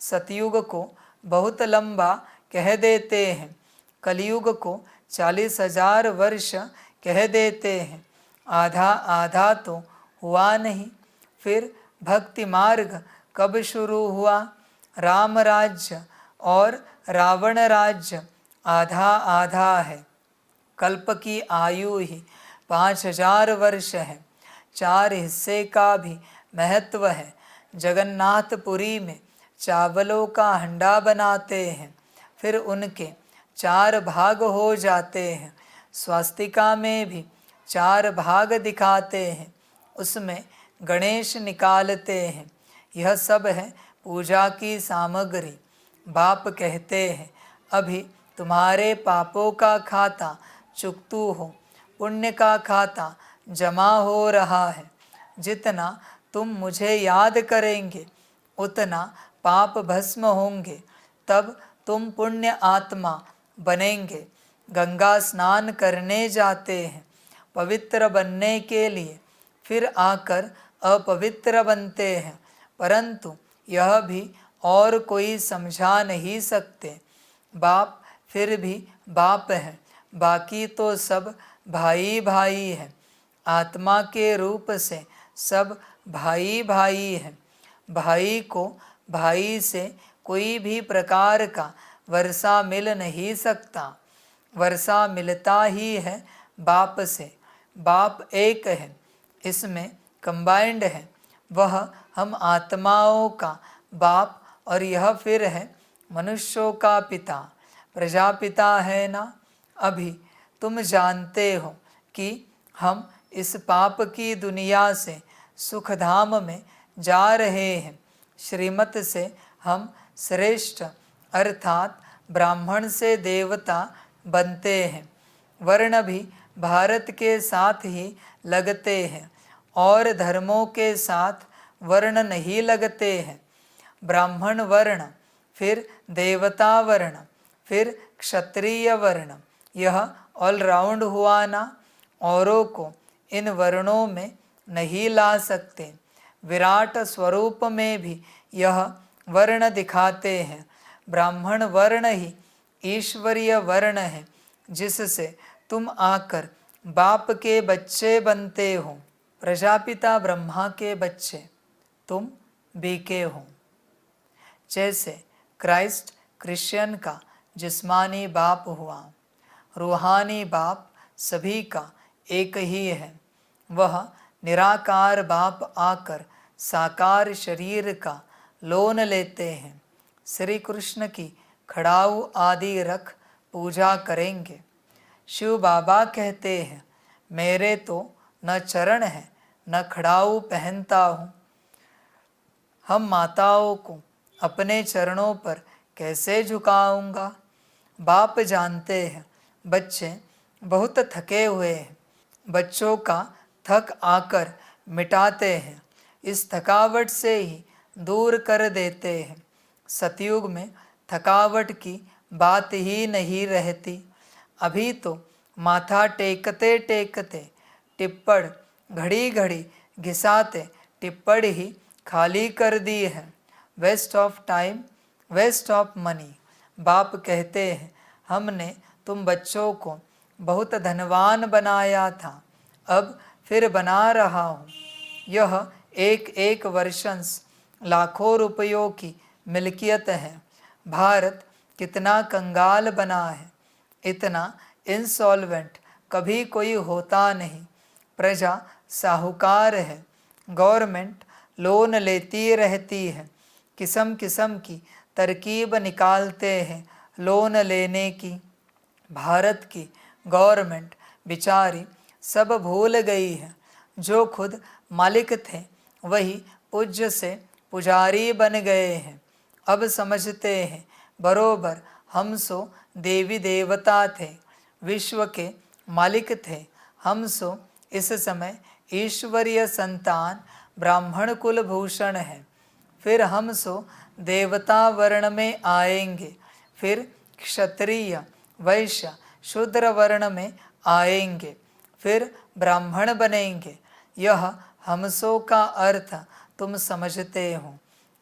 सतयुग को बहुत लंबा कह देते हैं, कलयुग को 40,000 वर्ष कह देते हैं, आधा आधा तो हुआ नहीं। फिर भक्ति मार्ग कब शुरू हुआ। राम राज्य और रावण राज्य आधा आधा है। कल्प की आयु ही 5,000 वर्ष है। 4 हिस्से का भी महत्व है। जगन्नाथपुरी में चावलों का हंडा बनाते हैं, फिर उनके 4 भाग हो जाते हैं। स्वास्तिका में भी 4 भाग दिखाते हैं, उसमें गणेश निकालते हैं। यह सब है पूजा की सामग्री। बाप कहते हैं, अभी तुम्हारे पापों का खाता चुकतू हो, पुण्य का खाता जमा हो रहा है। जितना तुम मुझे याद करेंगे उतना पाप भस्म होंगे, तब तुम पुण्य आत्मा बनेंगे। गंगा स्नान करने जाते हैं पवित्र बनने के लिए, फिर आकर अपवित्र बनते हैं, परंतु यह भी और कोई समझा नहीं सकते। बाप फिर भी बाप है, बाकी तो सब भाई भाई है। आत्मा के रूप से सब भाई भाई है। भाई को भाई से कोई भी प्रकार का वर्षा मिल नहीं सकता। वर्षा मिलता ही है बाप से। बाप एक है, इसमें कंबाइंड है। वह हम आत्माओं का बाप और यह फिर है मनुष्यों का पिता, प्रजापिता है ना। अभी तुम जानते हो कि हम इस पाप की दुनिया से सुखधाम में जा रहे हैं। श्रीमत से हम श्रेष्ठ अर्थात ब्राह्मण से देवता बनते हैं। वर्ण भी भारत के साथ ही लगते हैं और धर्मों के साथ वर्ण नहीं लगते हैं। ब्राह्मण वर्ण, फिर देवता वर्ण, फिर क्षत्रिय वर्ण, यह ऑलराउंड हुआ ना। औरों को इन वर्णों में नहीं ला सकते। विराट स्वरूप में भी यह वर्ण दिखाते हैं। ब्राह्मण वर्ण ही ईश्वरीय वर्ण है, जिससे तुम आकर बाप के बच्चे बनते हो। प्रजापिता ब्रह्मा के बच्चे तुम बीके हो। जैसे क्राइस्ट क्रिश्चियन का जिस्मानी बाप हुआ, रूहानी बाप सभी का एक ही है। वह निराकार बाप आकर साकार शरीर का लोन लेते हैं। श्री कृष्ण की खड़ाऊ आदि रख पूजा करेंगे। शिव बाबा कहते हैं, मेरे तो न चरण है न खड़ाऊ पहनता हूँ। हम माताओं को अपने चरणों पर कैसे झुकाऊंगा। बाप जानते हैं बच्चे बहुत थके हुए हैं। बच्चों का थक आकर मिटाते हैं, इस थकावट से ही दूर कर देते हैं। सतयुग में थकावट की बात ही नहीं रहती। अभी तो माथा टेकते टेकते टिप्पड़ घड़ी घड़ी घिसाते टिप्पड़ ही खाली कर दी है। Waste of time, waste of money. बाप कहते हैं, हमने तुम बच्चों को बहुत धनवान बनाया था, अब फिर बना रहा हूँ। यह एक एक वर्षंस लाखों रुपयों की मिल्कियत है। भारत कितना कंगाल बना है, इतना इंसॉल्वेंट कभी कोई होता नहीं। प्रजा साहूकार है, गवर्नमेंट लोन लेती रहती है। किस्म किस्म की तरकीब निकालते हैं लोन लेने की। भारत की गवर्नमेंट बेचारी सब भूल गई है। जो खुद मालिक थे वही पूज्य से पुजारी बन गए हैं। अब समझते हैं बरोबर हम सो देवी देवता थे, विश्व के मालिक थे। हम सो इस समय ईश्वरीय संतान ब्राह्मण कुल भूषण है। फिर हम सो देवता वर्ण में आएंगे, फिर क्षत्रिय वैश्य शूद्र वर्ण में आएंगे, फिर ब्राह्मण बनेंगे। यह हमसो का अर्थ तुम समझते हो।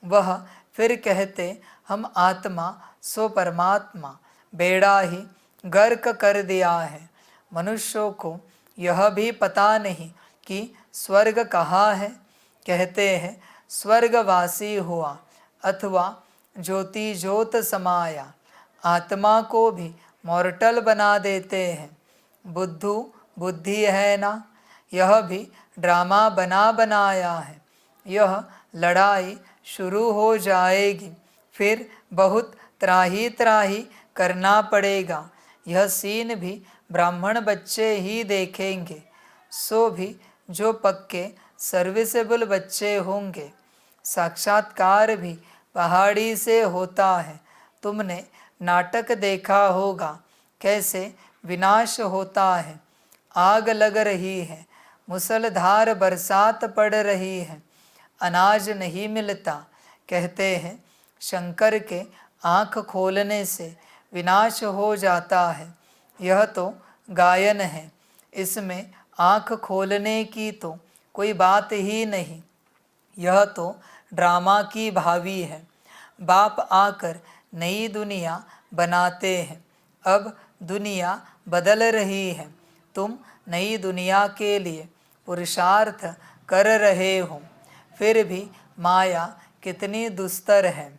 वह फिर कहते हम आत्मा सो परमात्मा, बेड़ा ही गर्क कर दिया है। मनुष्यों को यह भी पता नहीं कि स्वर्ग कहाँ है। कहते हैं स्वर्गवासी हुआ अथवा ज्योति ज्योत समाया। आत्मा को भी मॉर्टल बना देते हैं। बुद्धू बुद्धि है ना, यह भी ड्रामा बना बनाया है। यह लड़ाई शुरू हो जाएगी, फिर बहुत त्राही त्राही करना पड़ेगा। यह सीन भी ब्राह्मण बच्चे ही देखेंगे, सो भी जो पक्के सर्विसेबल बच्चे होंगे। साक्षात्कार भी पहाड़ी से होता है। तुमने नाटक देखा होगा कैसे विनाश होता है। आग लग रही है, मूसलधार बरसात पड़ रही है, अनाज नहीं मिलता। कहते हैं शंकर के आँख खोलने से विनाश हो जाता है। यह तो गायन है, इसमें आँख खोलने की तो कोई बात ही नहीं। यह तो ड्रामा की भावी है। बाप आकर नई दुनिया बनाते हैं। अब दुनिया बदल रही है, तुम नई दुनिया के लिए पुरुषार्थ कर रहे हो। फिर भी माया कितनी दुस्तर है।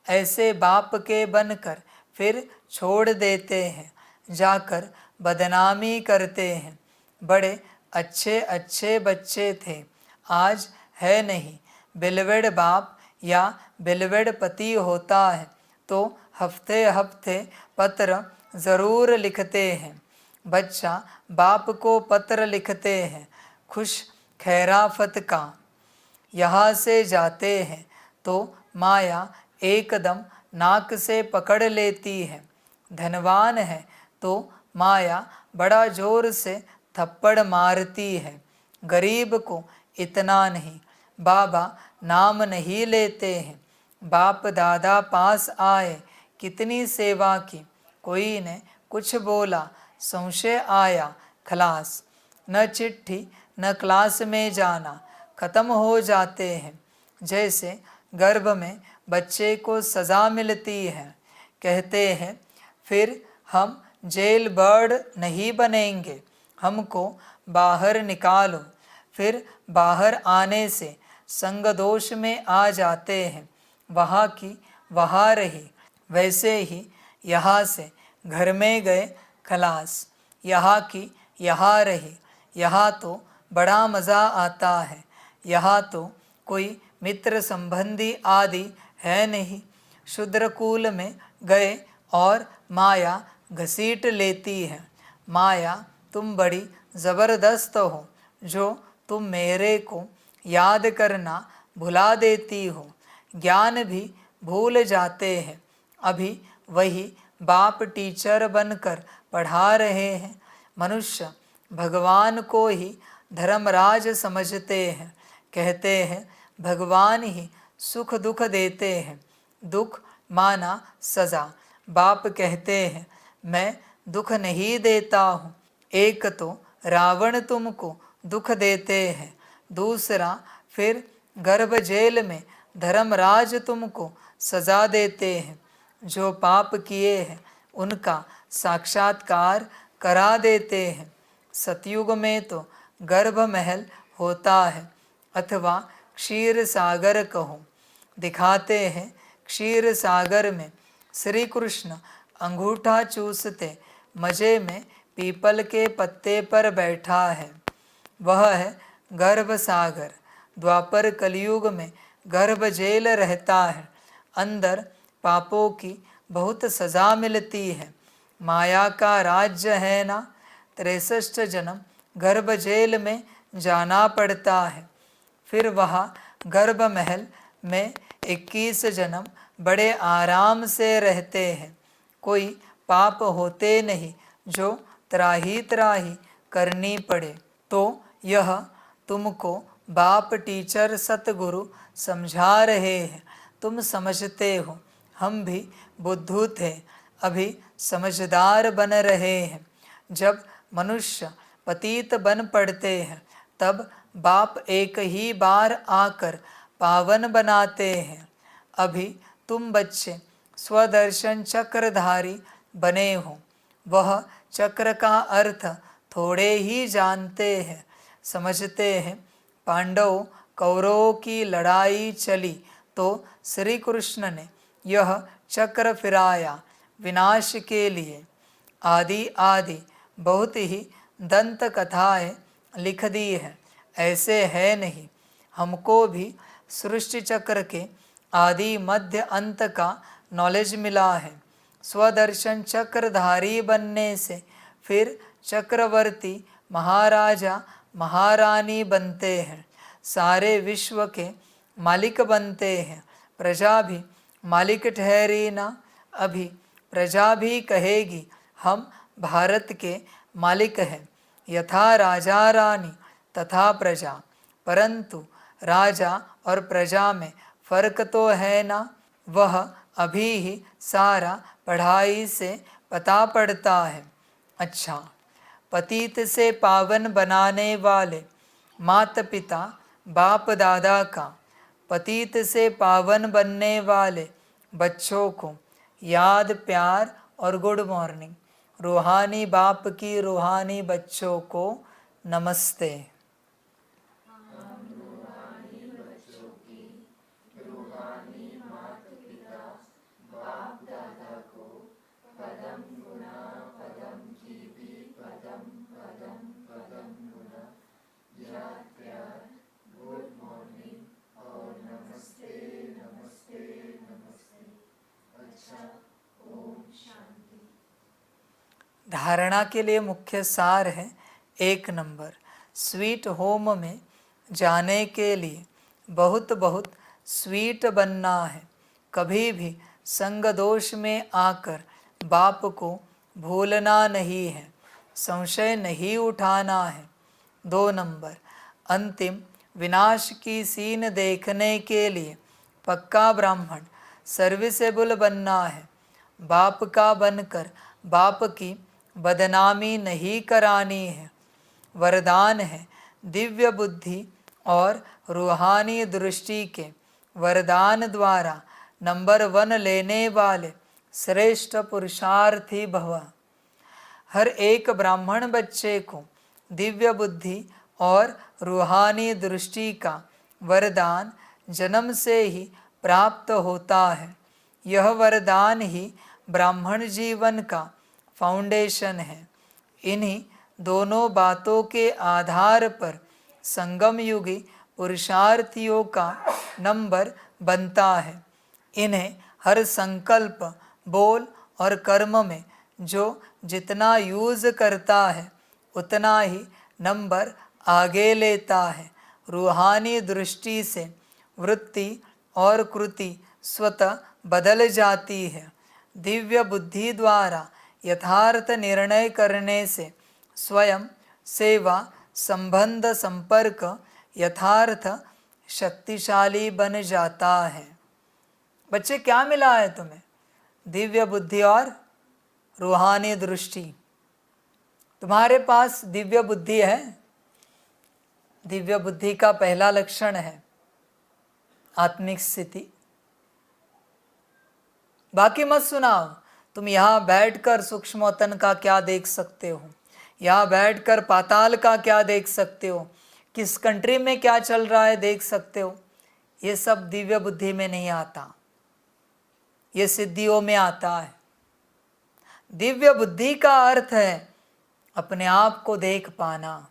ऐसे बाप के बनकर फिर छोड़ देते हैं, जाकर बदनामी करते हैं। बड़े अच्छे अच्छे बच्चे थे, आज है नहीं। बिलवेड बाप या बिलवेड पति होता है तो हफ्ते हफ्ते पत्र ज़रूर लिखते हैं। बच्चा बाप को पत्र लिखते हैं खुश खैराफत का। यहाँ से जाते हैं तो माया एकदम नाक से पकड़ लेती है। धनवान है तो माया बड़ा जोर से थप्पड़ मारती है। गरीब को इतना नहीं। बाबा नाम नहीं लेते हैं। बाप दादा पास आए, कितनी सेवा की, कोई ने कुछ बोला, संशय आया, खलास। न चिट्ठी न क्लास में जाना, खत्म हो जाते हैं। जैसे गर्भ में बच्चे को सज़ा मिलती है। कहते हैं फिर हम जेल बर्ड नहीं बनेंगे, हमको बाहर निकालो। फिर बाहर आने से संग दोष में आ जाते हैं। वहाँ की वहाँ रही, वैसे ही यहाँ से घर में गए, खलास। यहाँ की यहाँ रही, यहाँ तो बड़ा मज़ा आता है। यहाँ तो कोई मित्र संबंधी आदि है नहीं। शूद्रकुल में गए और माया घसीट लेती है। माया तुम बड़ी ज़बरदस्त हो, जो तुम मेरे को याद करना भुला देती हो। ज्ञान भी भूल जाते हैं। अभी वही बाप टीचर बनकर पढ़ा रहे हैं। मनुष्य भगवान को ही धर्मराज समझते हैं। कहते हैं भगवान ही सुख दुख देते हैं, दुख माना सज़ा। बाप कहते हैं मैं दुख नहीं देता हूँ। एक तो रावण तुमको दुख देते हैं, दूसरा फिर गर्भ जेल में धर्मराज तुमको सज़ा देते हैं। जो पाप किए हैं उनका साक्षात्कार करा देते हैं। सतयुग में तो गर्भ महल होता है, अथवा क्षीर सागर कहो। दिखाते हैं क्षीर सागर में श्री कृष्ण अंगूठा चूसते मज़े में पीपल के पत्ते पर बैठा है। वह है गर्भ सागर। द्वापर कलयुग में गर्भ जेल रहता है, अंदर पापों की बहुत सज़ा मिलती है। माया का राज्य है ना, 63 जन्म गर्भ जेल में जाना पड़ता है। फिर वहाँ गर्भ महल में 21 जन्म बड़े आराम से रहते हैं। कोई पाप होते नहीं जो त्राही त्राही करनी पड़े। तो यह तुमको बाप टीचर सतगुरु समझा रहे हैं। तुम समझते हो, हम भी बुद्धू थे, अभी समझदार बन रहे हैं। जब मनुष्य पतित बन पड़ते हैं तब बाप एक ही बार आकर पावन बनाते हैं। अभी तुम बच्चे स्वदर्शन चक्रधारी बने हो, वह चक्र का अर्थ थोड़े ही जानते हैं। समझते हैं पांडवों कौरवों की लड़ाई चली तो श्री कृष्ण ने यह चक्र फिराया विनाश के लिए। आदि आदि बहुत ही दंत कथाएं लिख दी है। ऐसे है नहीं, हमको भी सृष्टि चक्र के आदि मध्य अंत का नॉलेज मिला है। स्वदर्शन चक्रधारी बनने से फिर चक्रवर्ती महाराजा महारानी बनते हैं, सारे विश्व के मालिक बनते हैं। प्रजा भी मालिक ठहरी ना। अभी प्रजा भी कहेगी हम भारत के मालिक हैं। यथा राजा रानी तथा प्रजा, परंतु राजा और प्रजा में फर्क तो है ना। वह अभी ही सारा पढ़ाई से पता पड़ता है। अच्छा, पतित से पावन बनाने वाले माता पिता बाप दादा का, पतित से पावन बनने वाले बच्चों को याद प्यार और गुड मॉर्निंग। रूहानी बाप की रूहानी बच्चों को नमस्ते। धारणा के लिए मुख्य सार है। 1 नंबर, स्वीट होम में जाने के लिए बहुत बहुत स्वीट बनना है। कभी भी संग दोष में आकर बाप को भूलना नहीं है, संशय नहीं उठाना है। 2 नंबर, अंतिम विनाश की सीन देखने के लिए पक्का ब्राह्मण सर्विसेबल बनना है। बाप का बनकर बाप की बदनामी नहीं करानी है। वरदान है दिव्य बुद्धि और रूहानी दृष्टि के वरदान द्वारा नंबर 1 लेने वाले श्रेष्ठ पुरुषार्थी भव। हर एक ब्राह्मण बच्चे को दिव्य बुद्धि और रूहानी दृष्टि का वरदान जन्म से ही प्राप्त होता है। यह वरदान ही ब्राह्मण जीवन का फाउंडेशन है। इन्हीं दोनों बातों के आधार पर संगम युगी पुरुषार्थियों का नंबर बनता है। इन्हें हर संकल्प, बोल और कर्म में जो जितना यूज करता है उतना ही नंबर आगे लेता है। रूहानी दृष्टि से वृत्ति और कृति स्वतः बदल जाती है। दिव्य बुद्धि द्वारा यथार्थ निर्णय करने से स्वयं, सेवा, संबंध, संपर्क यथार्थ शक्तिशाली बन जाता है। बच्चे, क्या मिला है तुम्हें? दिव्य बुद्धि और रूहानी दृष्टि। तुम्हारे पास दिव्य बुद्धि है। दिव्य बुद्धि का पहला लक्षण है आत्मिक स्थिति। बाकी मत सुनाओ। तुम यहाँ बैठकर सूक्ष्मोतन का क्या देख सकते हो, यहाँ बैठकर पाताल का क्या देख सकते हो, किस कंट्री में क्या चल रहा है देख सकते हो। ये सब दिव्य बुद्धि में नहीं आता, ये सिद्धियों में आता है। दिव्य बुद्धि का अर्थ है अपने आप को देख पाना।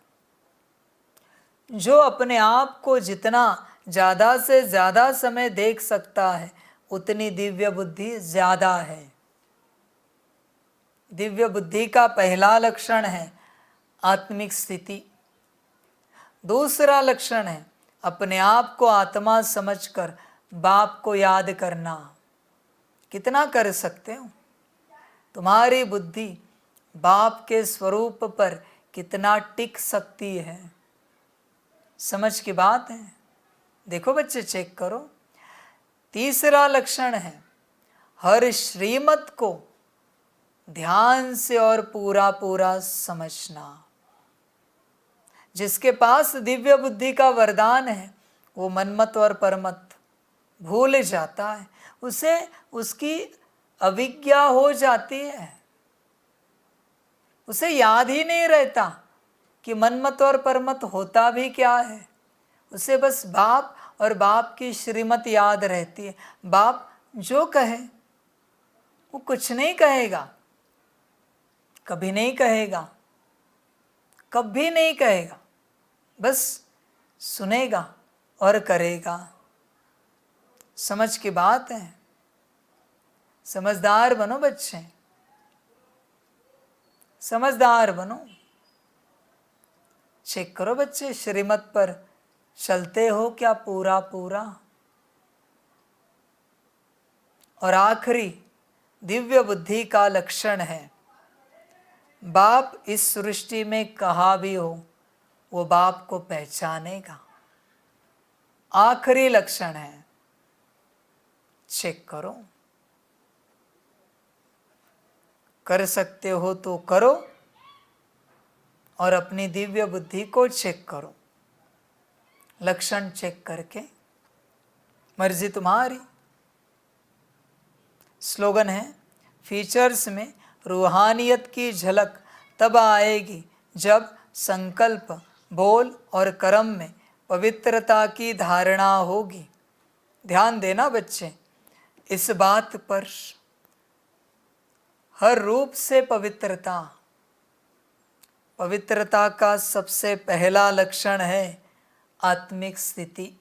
जो अपने आप को जितना ज़्यादा से ज़्यादा समय देख सकता है उतनी दिव्य बुद्धि ज्यादा है। दिव्य बुद्धि का पहला लक्षण है आत्मिक स्थिति। दूसरा लक्षण है अपने आप को आत्मा समझकर बाप को याद करना। कितना कर सकते हो? तुम्हारी बुद्धि बाप के स्वरूप पर कितना टिक सकती है? समझ की बात है। देखो बच्चे, चेक करो। तीसरा लक्षण है हर श्रीमत को ध्यान से और पूरा पूरा समझना। जिसके पास दिव्य बुद्धि का वरदान है वो मनमत और परमत भूल जाता है, उसे उसकी अविज्ञा हो जाती है, उसे याद ही नहीं रहता कि मनमत और परमत होता भी क्या है। उसे बस बाप और बाप की श्रीमत याद रहती है। बाप जो कहे वो कुछ नहीं कहेगा, कभी नहीं कहेगा, कभी नहीं कहेगा, बस सुनेगा और करेगा। समझ की बात है। समझदार बनो बच्चे, समझदार बनो। चेक करो बच्चे, श्रीमत पर चलते हो क्या पूरा पूरा? और आखिरी दिव्य बुद्धि का लक्षण है बाप इस सृष्टि में कहाँ भी हो वो बाप को पहचानेगा। आखिरी लक्षण है, चेक करो। कर सकते हो तो करो और अपनी दिव्य बुद्धि को चेक करो। लक्षण चेक करके मर्जी तुम्हारी। स्लोगन है फीचर्स में रूहानियत की झलक तब आएगी जब संकल्प, बोल और कर्म में पवित्रता की धारणा होगी। ध्यान देना बच्चे इस बात पर। हर रूप से पवित्रता, पवित्रता का सबसे पहला लक्षण है आत्मिक स्थिति।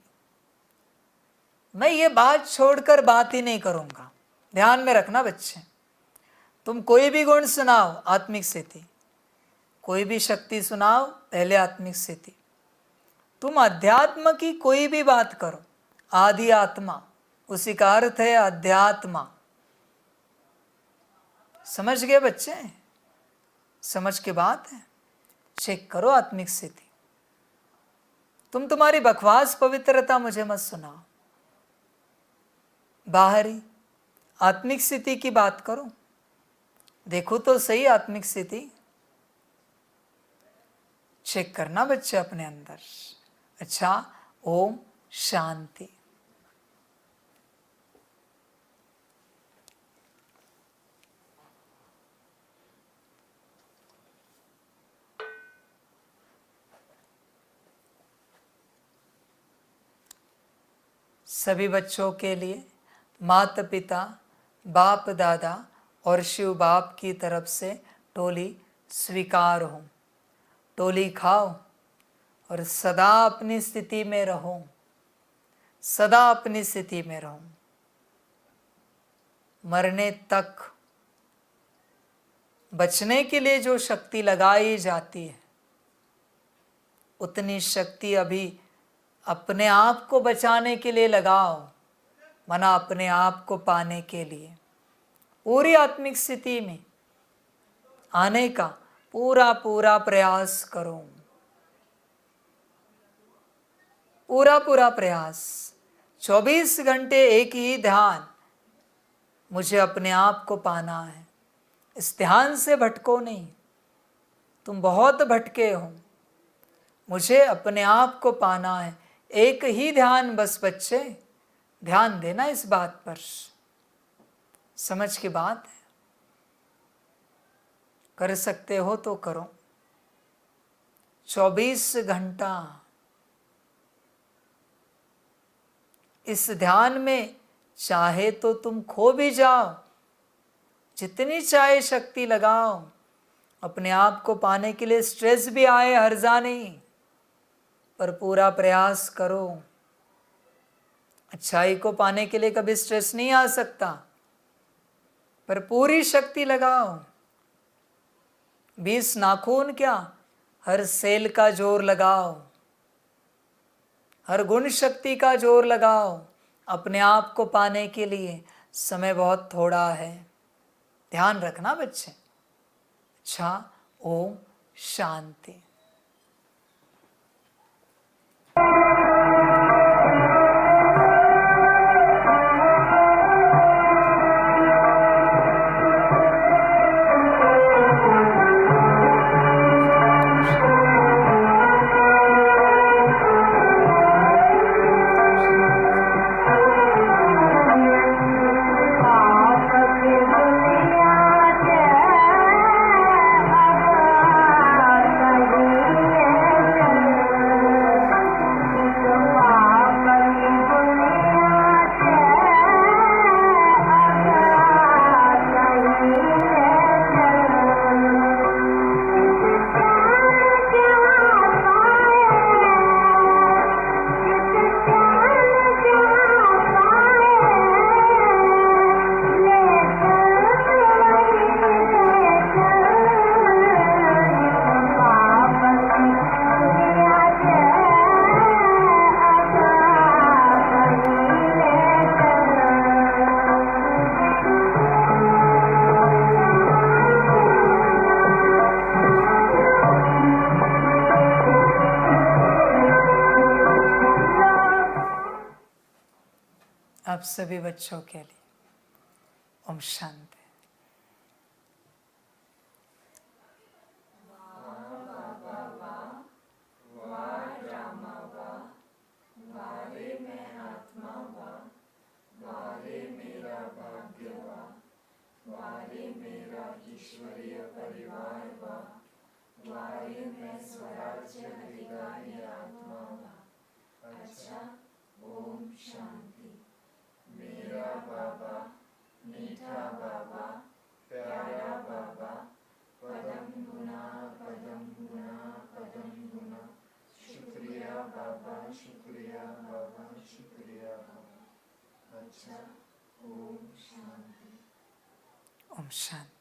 मैं ये बात छोड़कर बात ही नहीं करूंगा, ध्यान में रखना बच्चे। तुम कोई भी गुण सुनाओ, आत्मिक स्थिति। कोई भी शक्ति सुनाओ, पहले आत्मिक स्थिति। तुम अध्यात्म की कोई भी बात करो, आदि आत्मा, उसी का अर्थ है अध्यात्मा। समझ गए बच्चे? समझ के बात है। चेक करो आत्मिक स्थिति। तुम तुम्हारी बकवास पवित्रता मुझे मत सुनाओ, बाहरी आत्मिक स्थिति की बात करो। देखो तो सही आत्मिक स्थिति। चेक करना बच्चे अपने अंदर। अच्छा, ओम शांति। सभी बच्चों के लिए माता पिता, बाप दादा और शिव बाप की तरफ से टोली स्वीकार हो। टोली खाओ और सदा अपनी स्थिति में रहो, सदा अपनी स्थिति में रहो। मरने तक बचने के लिए जो शक्ति लगाई जाती है उतनी शक्ति अभी अपने आप को बचाने के लिए लगाओ, मना अपने आप को पाने के लिए। पूरी आत्मिक स्थिति में आने का पूरा पूरा प्रयास करो, पूरा पूरा प्रयास। 24 घंटे एक ही ध्यान, मुझे अपने आप को पाना है। इस ध्यान से भटको नहीं, तुम बहुत भटके हो। मुझे अपने आप को पाना है, एक ही ध्यान बस बच्चे। ध्यान देना इस बात पर। समझ की बात है। कर सकते हो तो करो। 24 घंटा इस ध्यान में, चाहे तो तुम खो भी जाओ, जितनी चाहे शक्ति लगाओ। अपने आप को पाने के लिए स्ट्रेस भी आए, हर्जा नहीं, पर पूरा प्रयास करो। अच्छाई को पाने के लिए कभी स्ट्रेस नहीं आ सकता, पर पूरी शक्ति लगाओ। 20 नाखून क्या, हर सेल का जोर लगाओ, हर गुण शक्ति का जोर लगाओ। अपने आप को पाने के लिए समय बहुत थोड़ा है, ध्यान रखना बच्चे। अच्छा, ओम शांति। आप सभी बच्चों के लिए ओम शांति। ओम शांति।